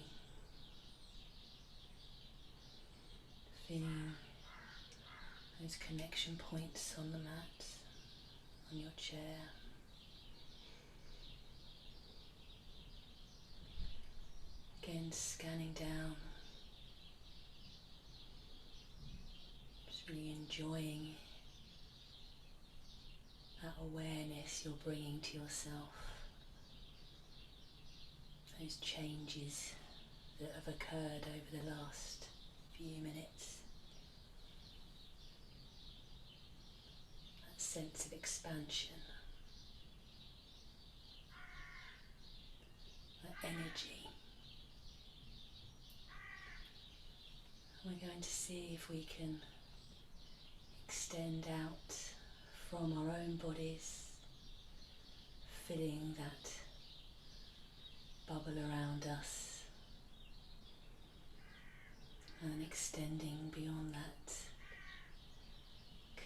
feeling those connection points on the mat, on your chair. Again, scanning down, just really enjoying that awareness you're bringing to yourself, those changes that have occurred over the last few minutes, that sense of expansion, that energy. We're going to see if we can extend out from our own bodies, filling that bubble around us and extending beyond that,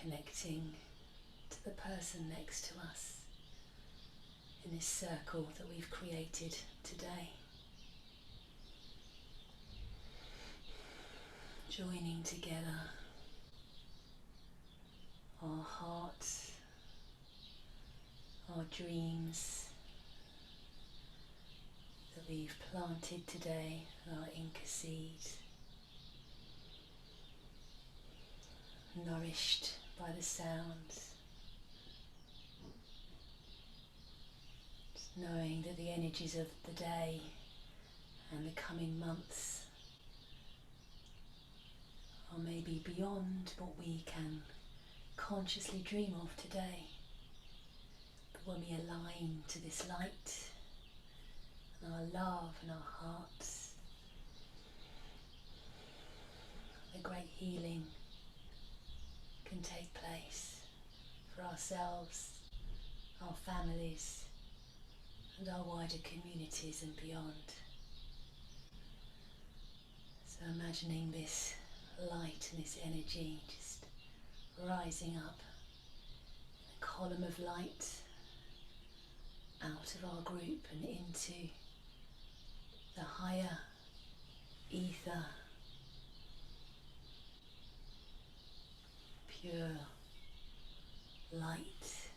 connecting to the person next to us in this circle that we've created today. Joining together our hearts, our dreams that we've planted today, our Inca seed, nourished by the sounds, just knowing that the energies of the day and the coming months are maybe beyond what we can consciously dream of today. But when we align to this light and our love and our hearts, the great healing can take place for ourselves, our families, and our wider communities and beyond. So imagining this light and this energy just rising up, a column of light out of our group and into the higher ether, pure light,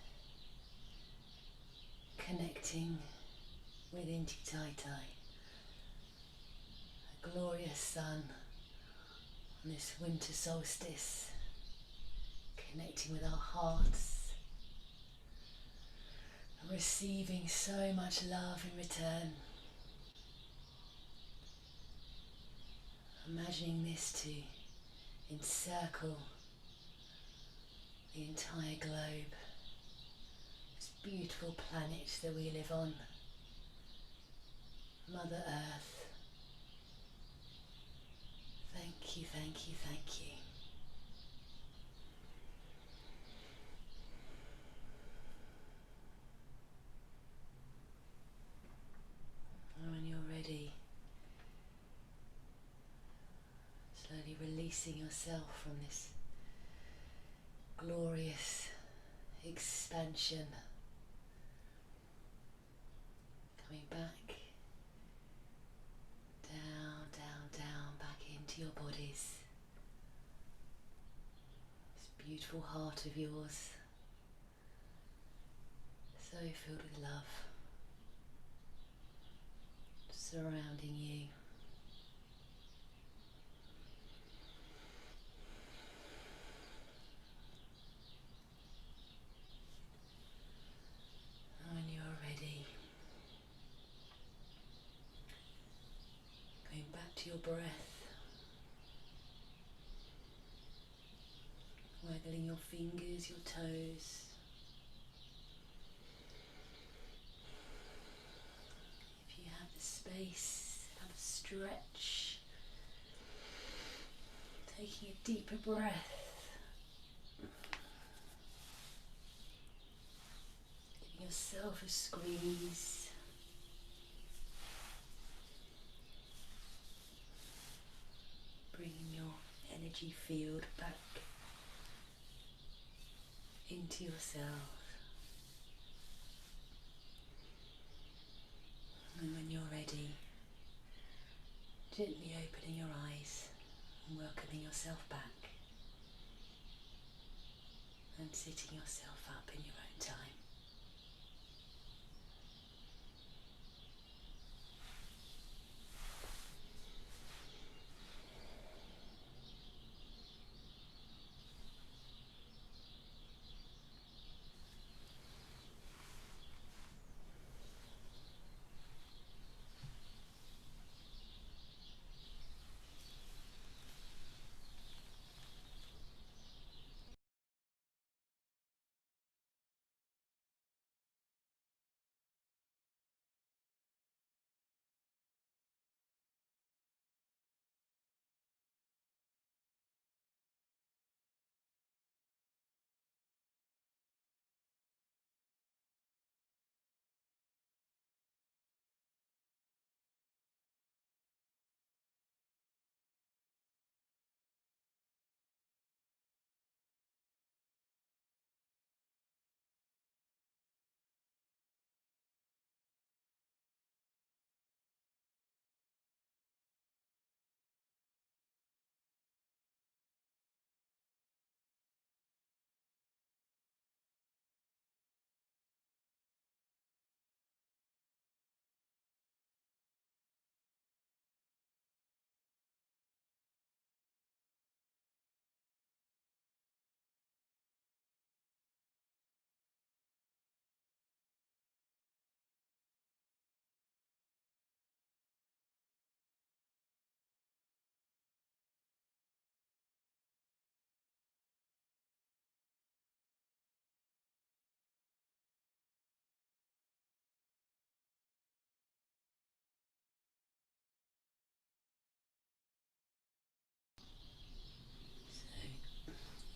connecting with Inti Tai Tai, a glorious sun on this winter solstice, connecting with our hearts, and receiving so much love in return. Imagining this to encircle the entire globe, this beautiful planet that we live on, Mother Earth. Thank you, thank you, thank you. And when you're ready, slowly releasing yourself from this glorious expansion, coming back, down, down, down, back into your bodies. This beautiful heart of yours, so filled with love, surrounding you. And when you're ready, going back to your breath, wiggling your fingers, your toes. If you have the space, have a stretch, taking a deeper breath. Giving yourself a squeeze. Bringing your energy field back into yourself. And when you're ready, Gently opening your eyes and welcoming yourself back and sitting yourself up in your own time.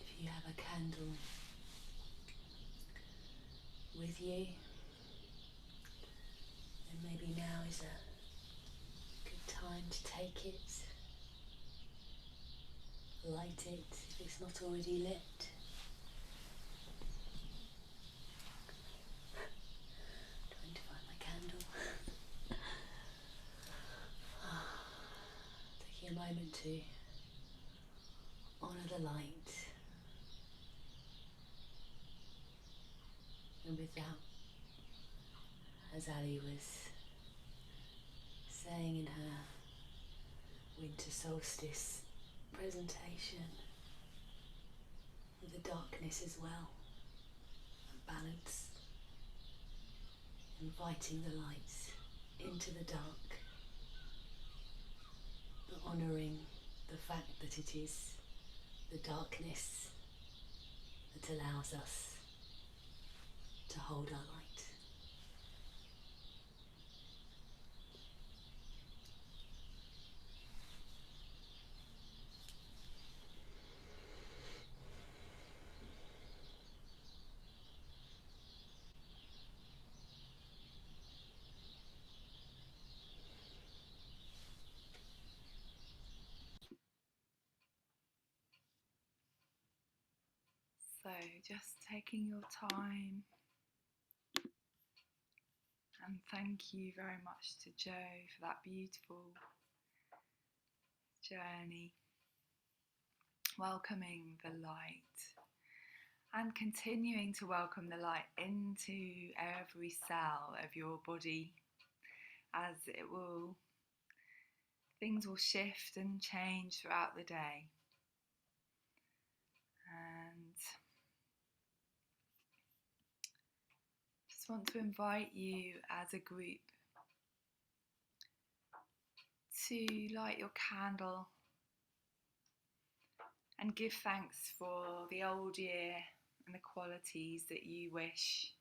If you have a candle with you, then maybe now is a good time to take it, light it if it's not already lit. Trying to find my candle. Taking a moment to honour the light. And with that, as Ali was saying in her Winter Solstice presentation, with the darkness as well, and balance, inviting the light into the dark, but honouring the fact that it is the darkness that allows us to hold our light. So just taking your time, and thank you very much to Jo for that beautiful journey, welcoming the light and continuing to welcome the light into every cell of your body, as things will shift and change throughout the day. And just want to invite you as a group to light your candle and give thanks for the old year and the qualities that you wish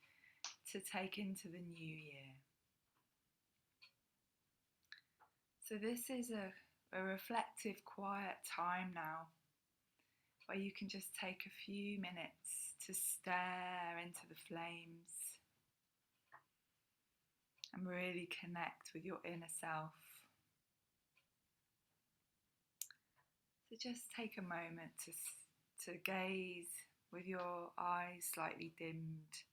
to take into the new year. So this is a reflective, quiet time now, where you can just take a few minutes to stare into the flames and really connect with your inner self. So just take a moment to gaze with your eyes slightly dimmed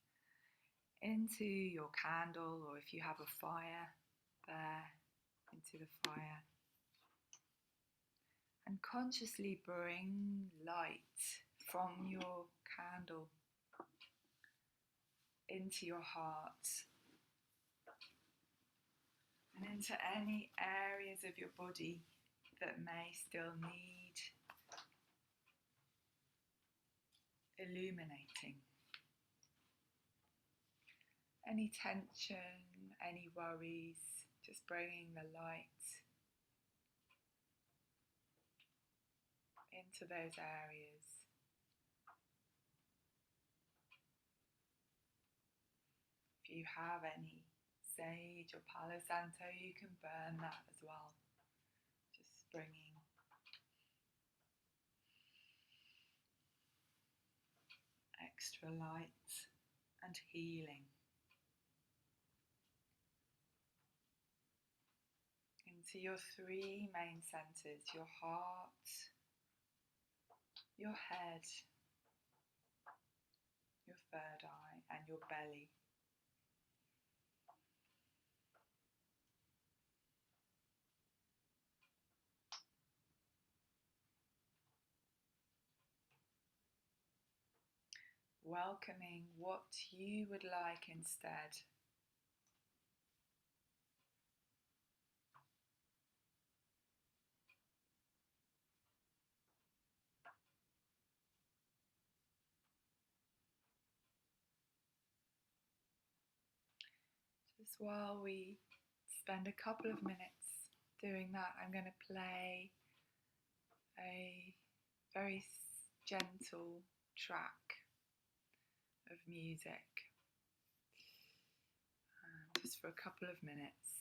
into your candle, or if you have a fire there, into the fire. And consciously bring light from your candle into your heart and into any areas of your body that may still need illuminating. Any tension, any worries, just bringing the light into those areas. If you have any sage or Palo Santo, you can burn that as well. Just bringing extra light and healing into your three main centers, your heart, your head, your third eye, and your belly. Welcoming what you would like instead. Just while we spend a couple of minutes doing that, I'm going to play a very gentle track of music just for a couple of minutes.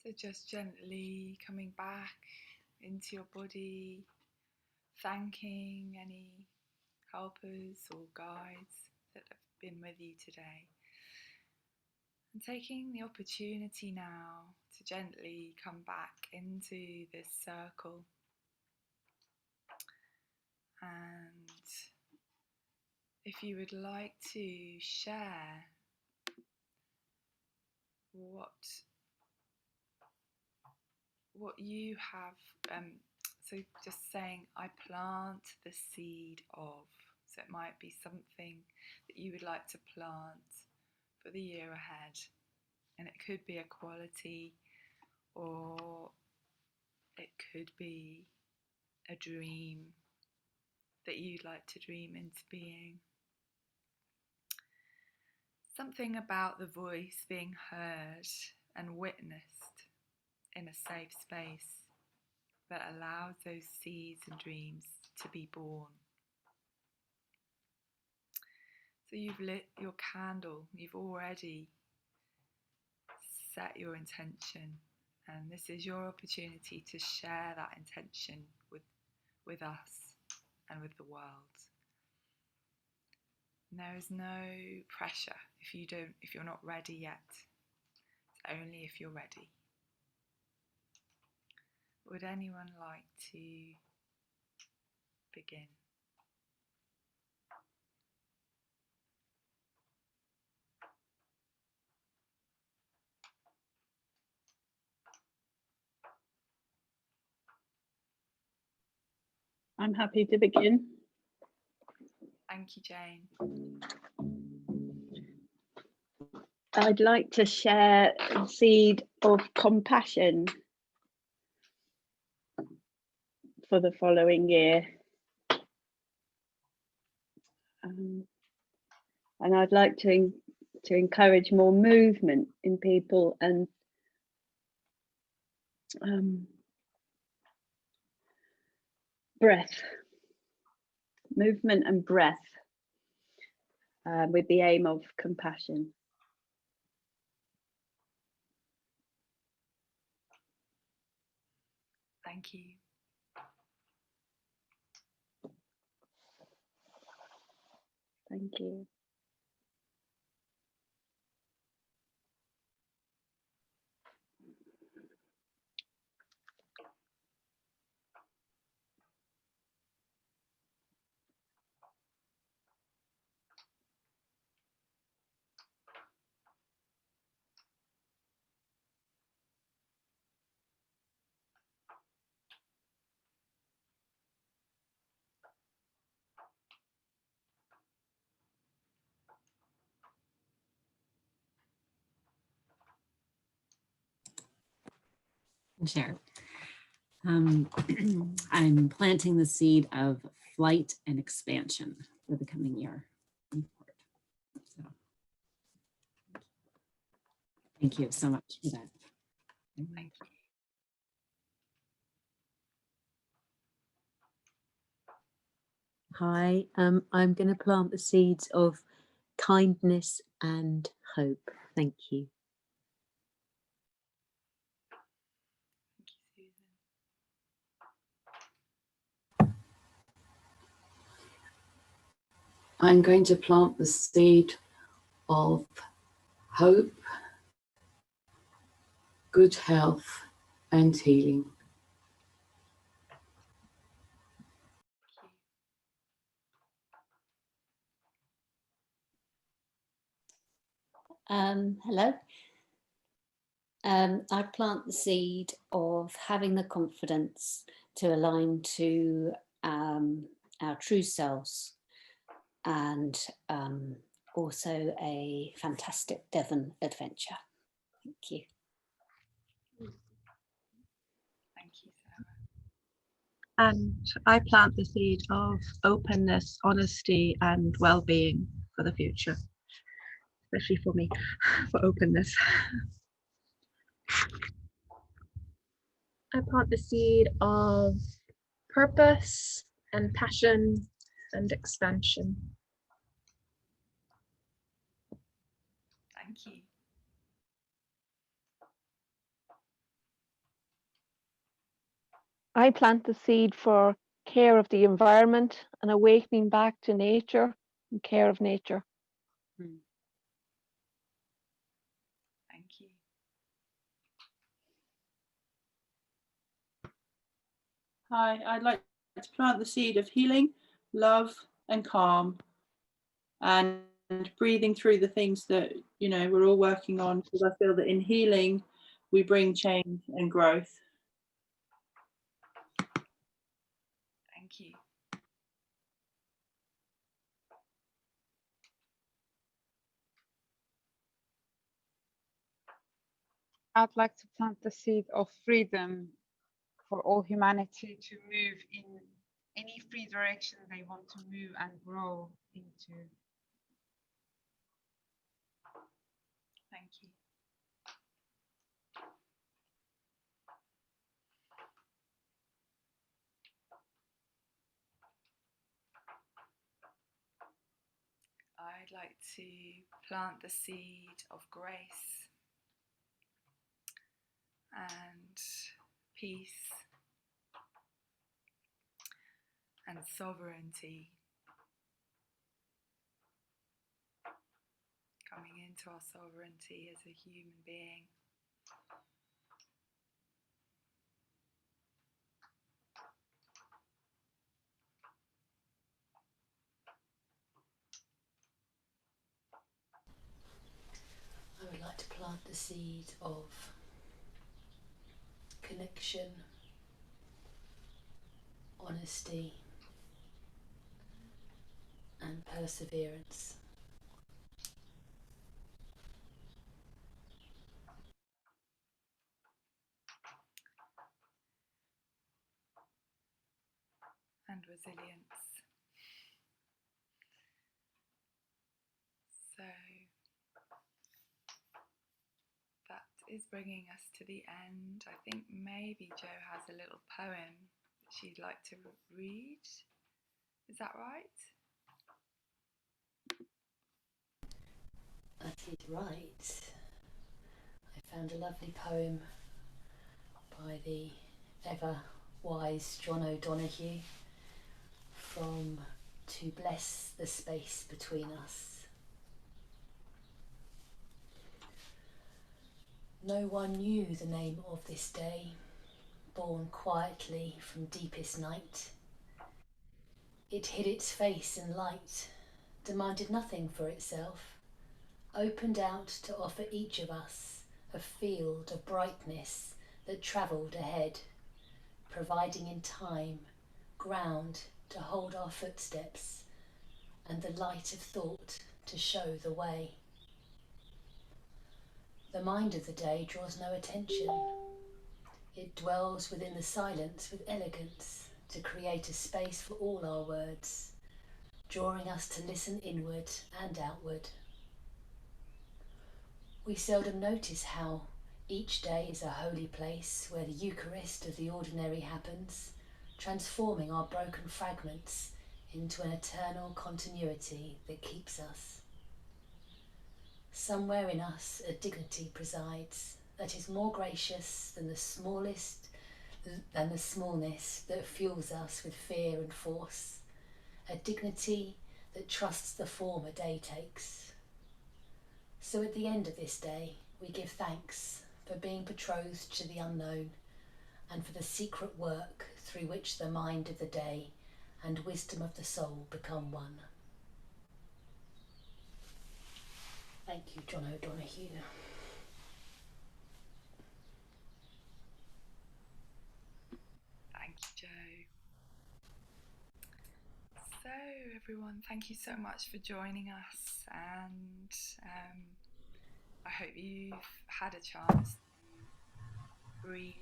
So just gently coming back into your body, thanking any helpers or guides that have been with you today. And taking the opportunity now to gently come back into this circle. And if you would like to share what you have, so just saying, I plant the seed of, so it might be something that you would like to plant for the year ahead, and it could be a quality, or it could be a dream that you'd like to dream into being. Something about the voice being heard and witnessed in a safe space that allows those seeds and dreams to be born. So you've lit your candle, you've already set your intention, and this is your opportunity to share that intention with us and with the world. And there is no pressure if you're not ready yet. It's only if you're ready. Would anyone like to begin? I'm happy to begin. Thank you, Jane. I'd like to share a seed of compassion for the following year. And I'd like to encourage more movement in people and breath, movement and breath, with the aim of compassion. Thank you. Thank you. Share. I'm planting the seed of flight and expansion for the coming year. So, thank you so much for that. Thank you. Hi, I'm going to plant the seeds of kindness and hope. Thank you. Thank you, Susan. I'm going to plant the seed of hope, good health, and healing. Hello. I plant the seed of having the confidence to align to our true selves, and also a fantastic Devon adventure. Thank you. Thank you, Sarah. And I plant the seed of openness, honesty, and well-being for the future, especially for me, for openness. I plant the seed of purpose and passion and expansion. Thank you. I plant the seed for care of the environment and awakening back to nature and care of nature. Thank you. Hi, I'd like to plant the seed of healing, love, and calm, and breathing through the things that, you know, we're all working on, because I feel that in healing we bring change and growth. Thank you. I'd like to plant the seed of freedom for all humanity to move in any free direction they want to move and grow into. Thank you. I'd like to plant the seed of grace and peace and sovereignty, coming into our sovereignty as a human being. I would like to plant the seed of connection, honesty, and perseverance. And resilience. So that is bringing us to the end. I think maybe Jo has a little poem that she'd like to read. Is that right? That is right. I found a lovely poem by the ever wise John O'Donoghue from To Bless the Space Between Us. No one knew the name of this day, born quietly from deepest night. It hid its face in light, demanded nothing for itself, opened out to offer each of us a field of brightness that travelled ahead, providing in time ground to hold our footsteps and the light of thought to show the way. The mind of the day draws no attention. It dwells within the silence with elegance to create a space for all our words, drawing us to listen inward and outward. We seldom notice how each day is a holy place where the Eucharist of the ordinary happens, transforming our broken fragments into an eternal continuity that keeps us. Somewhere in us a dignity presides that is more gracious than the smallness that fuels us with fear and force, a dignity that trusts the form a day takes. So at the end of this day, we give thanks for being betrothed to the unknown and for the secret work through which the mind of the day and wisdom of the soul become one. Thank you, John O'Donoghue. Thank you, Jo. So everyone, thank you so much for joining us, and I hope you've had a chance to breathe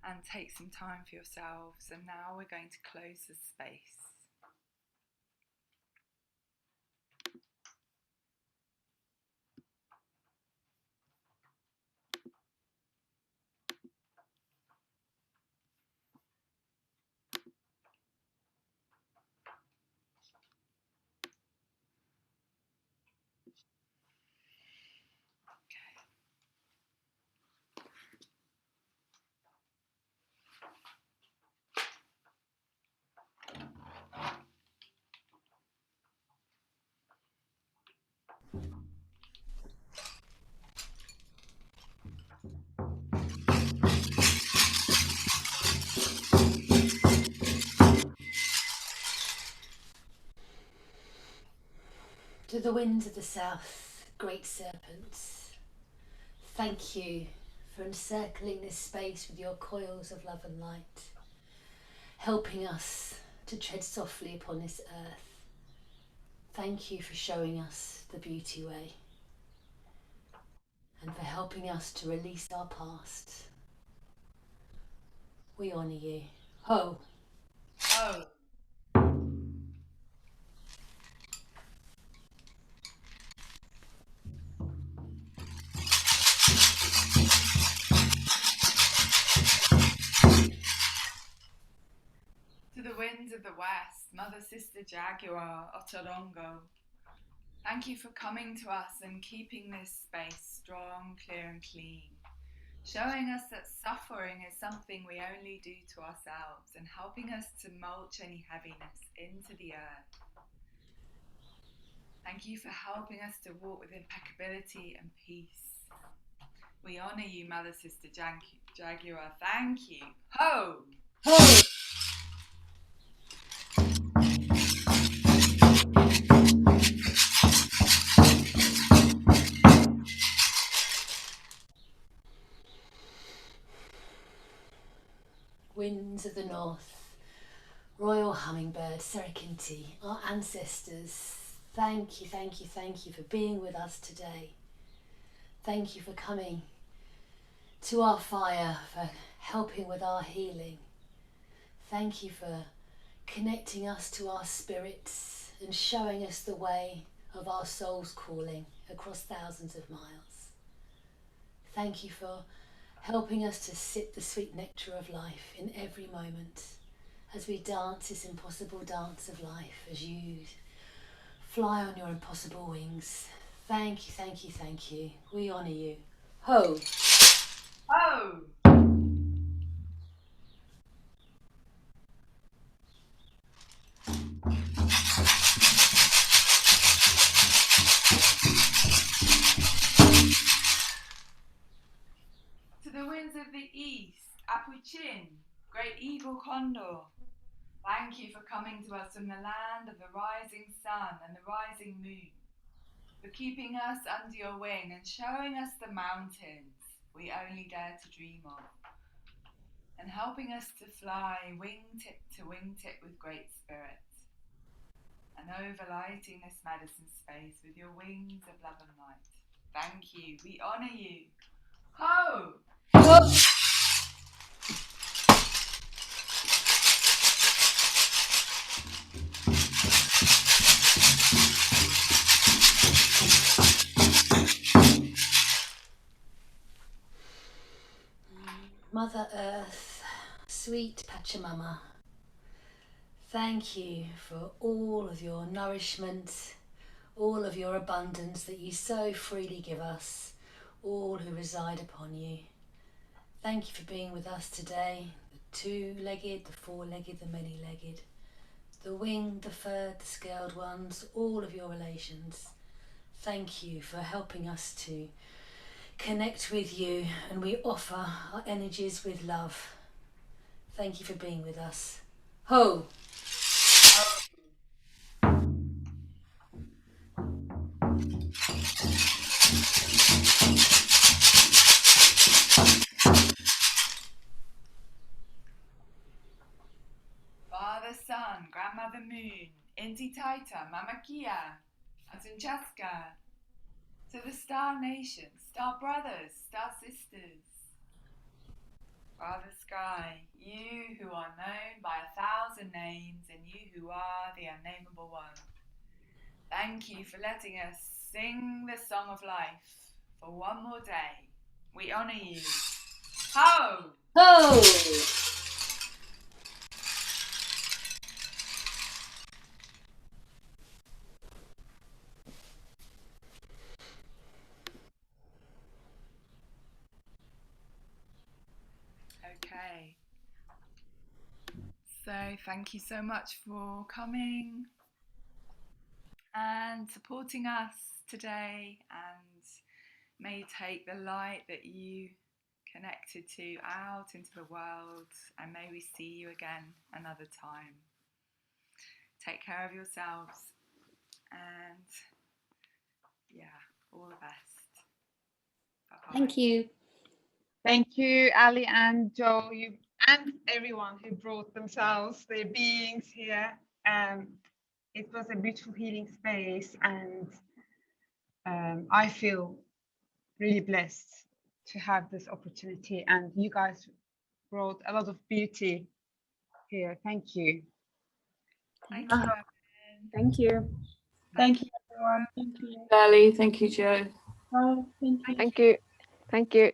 and take some time for yourselves. And now we're going to close the space. To the winds of the south, great serpents, thank you for encircling this space with your coils of love and light, helping us to tread softly upon this earth. Thank you for showing us the beauty way and for helping us to release our past. We honour you. Ho! Ho! To the winds of the west, Mother Sister Jaguar, Otorongo, thank you for coming to us and keeping this space strong, clear and clean, showing us that suffering is something we only do to ourselves and helping us to mulch any heaviness into the earth. Thank you for helping us to walk with impeccability and peace. We honour you, Mother Sister Jaguar. Thank you. Ho! Ho! Winds of the north, royal hummingbird, Serikinti, our ancestors, thank you, thank you, thank you for being with us today. Thank you for coming to our fire, for helping with our healing. Thank you for connecting us to our spirits and showing us the way of our soul's calling across thousands of miles. Thank you for helping us to sip the sweet nectar of life in every moment as we dance this impossible dance of life, as you fly on your impossible wings. Thank you, thank you, thank you. We honour you. Ho! Ho! To the winds of the east, Apuchin, great eagle condor, thank you for coming to us from the land of the rising sun and the rising moon, for keeping us under your wing and showing us the mountains we only dare to dream of, and helping us to fly wingtip to wingtip with great spirit, and overlighting this medicine space with your wings of love and light. Thank you. We honour you. Ho! Ho! Mother Earth, sweet Pachamama, thank you for all of your nourishment, all of your abundance that you so freely give us, all who reside upon you. Thank you for being with us today, the two-legged, the four-legged, the many-legged, the winged, the furred, the scaled ones, all of your relations. Thank you for helping us to connect with you, and we offer our energies with love. Thank you for being with us. Ho! Father Sun, Grandmother Moon, Inti Taita, Mama Kia, Atunchaska, to the Star Nation, Star Brothers, Star Sisters. Father Sky, you who are known by 1,000 names and you who are the unnameable one. Thank you for letting us sing the song of life for one more day. We honour you. Ho! Ho! Okay. So thank you so much for coming and supporting us today, and may you take the light that you connected to out into the world, and may we see you again another time. Take care of yourselves and Yeah, all the best. Bye-bye. Thank you. Thank you, Ali and Joe, and everyone who brought themselves, their beings here. It was a beautiful healing space, and I feel really blessed to have this opportunity, and you guys brought a lot of beauty here. Thank you. Thank you. Thank you. Thank you, everyone. Thank you. Ali, thank you, Joe. Bye. Thank you. Thank you. Thank you.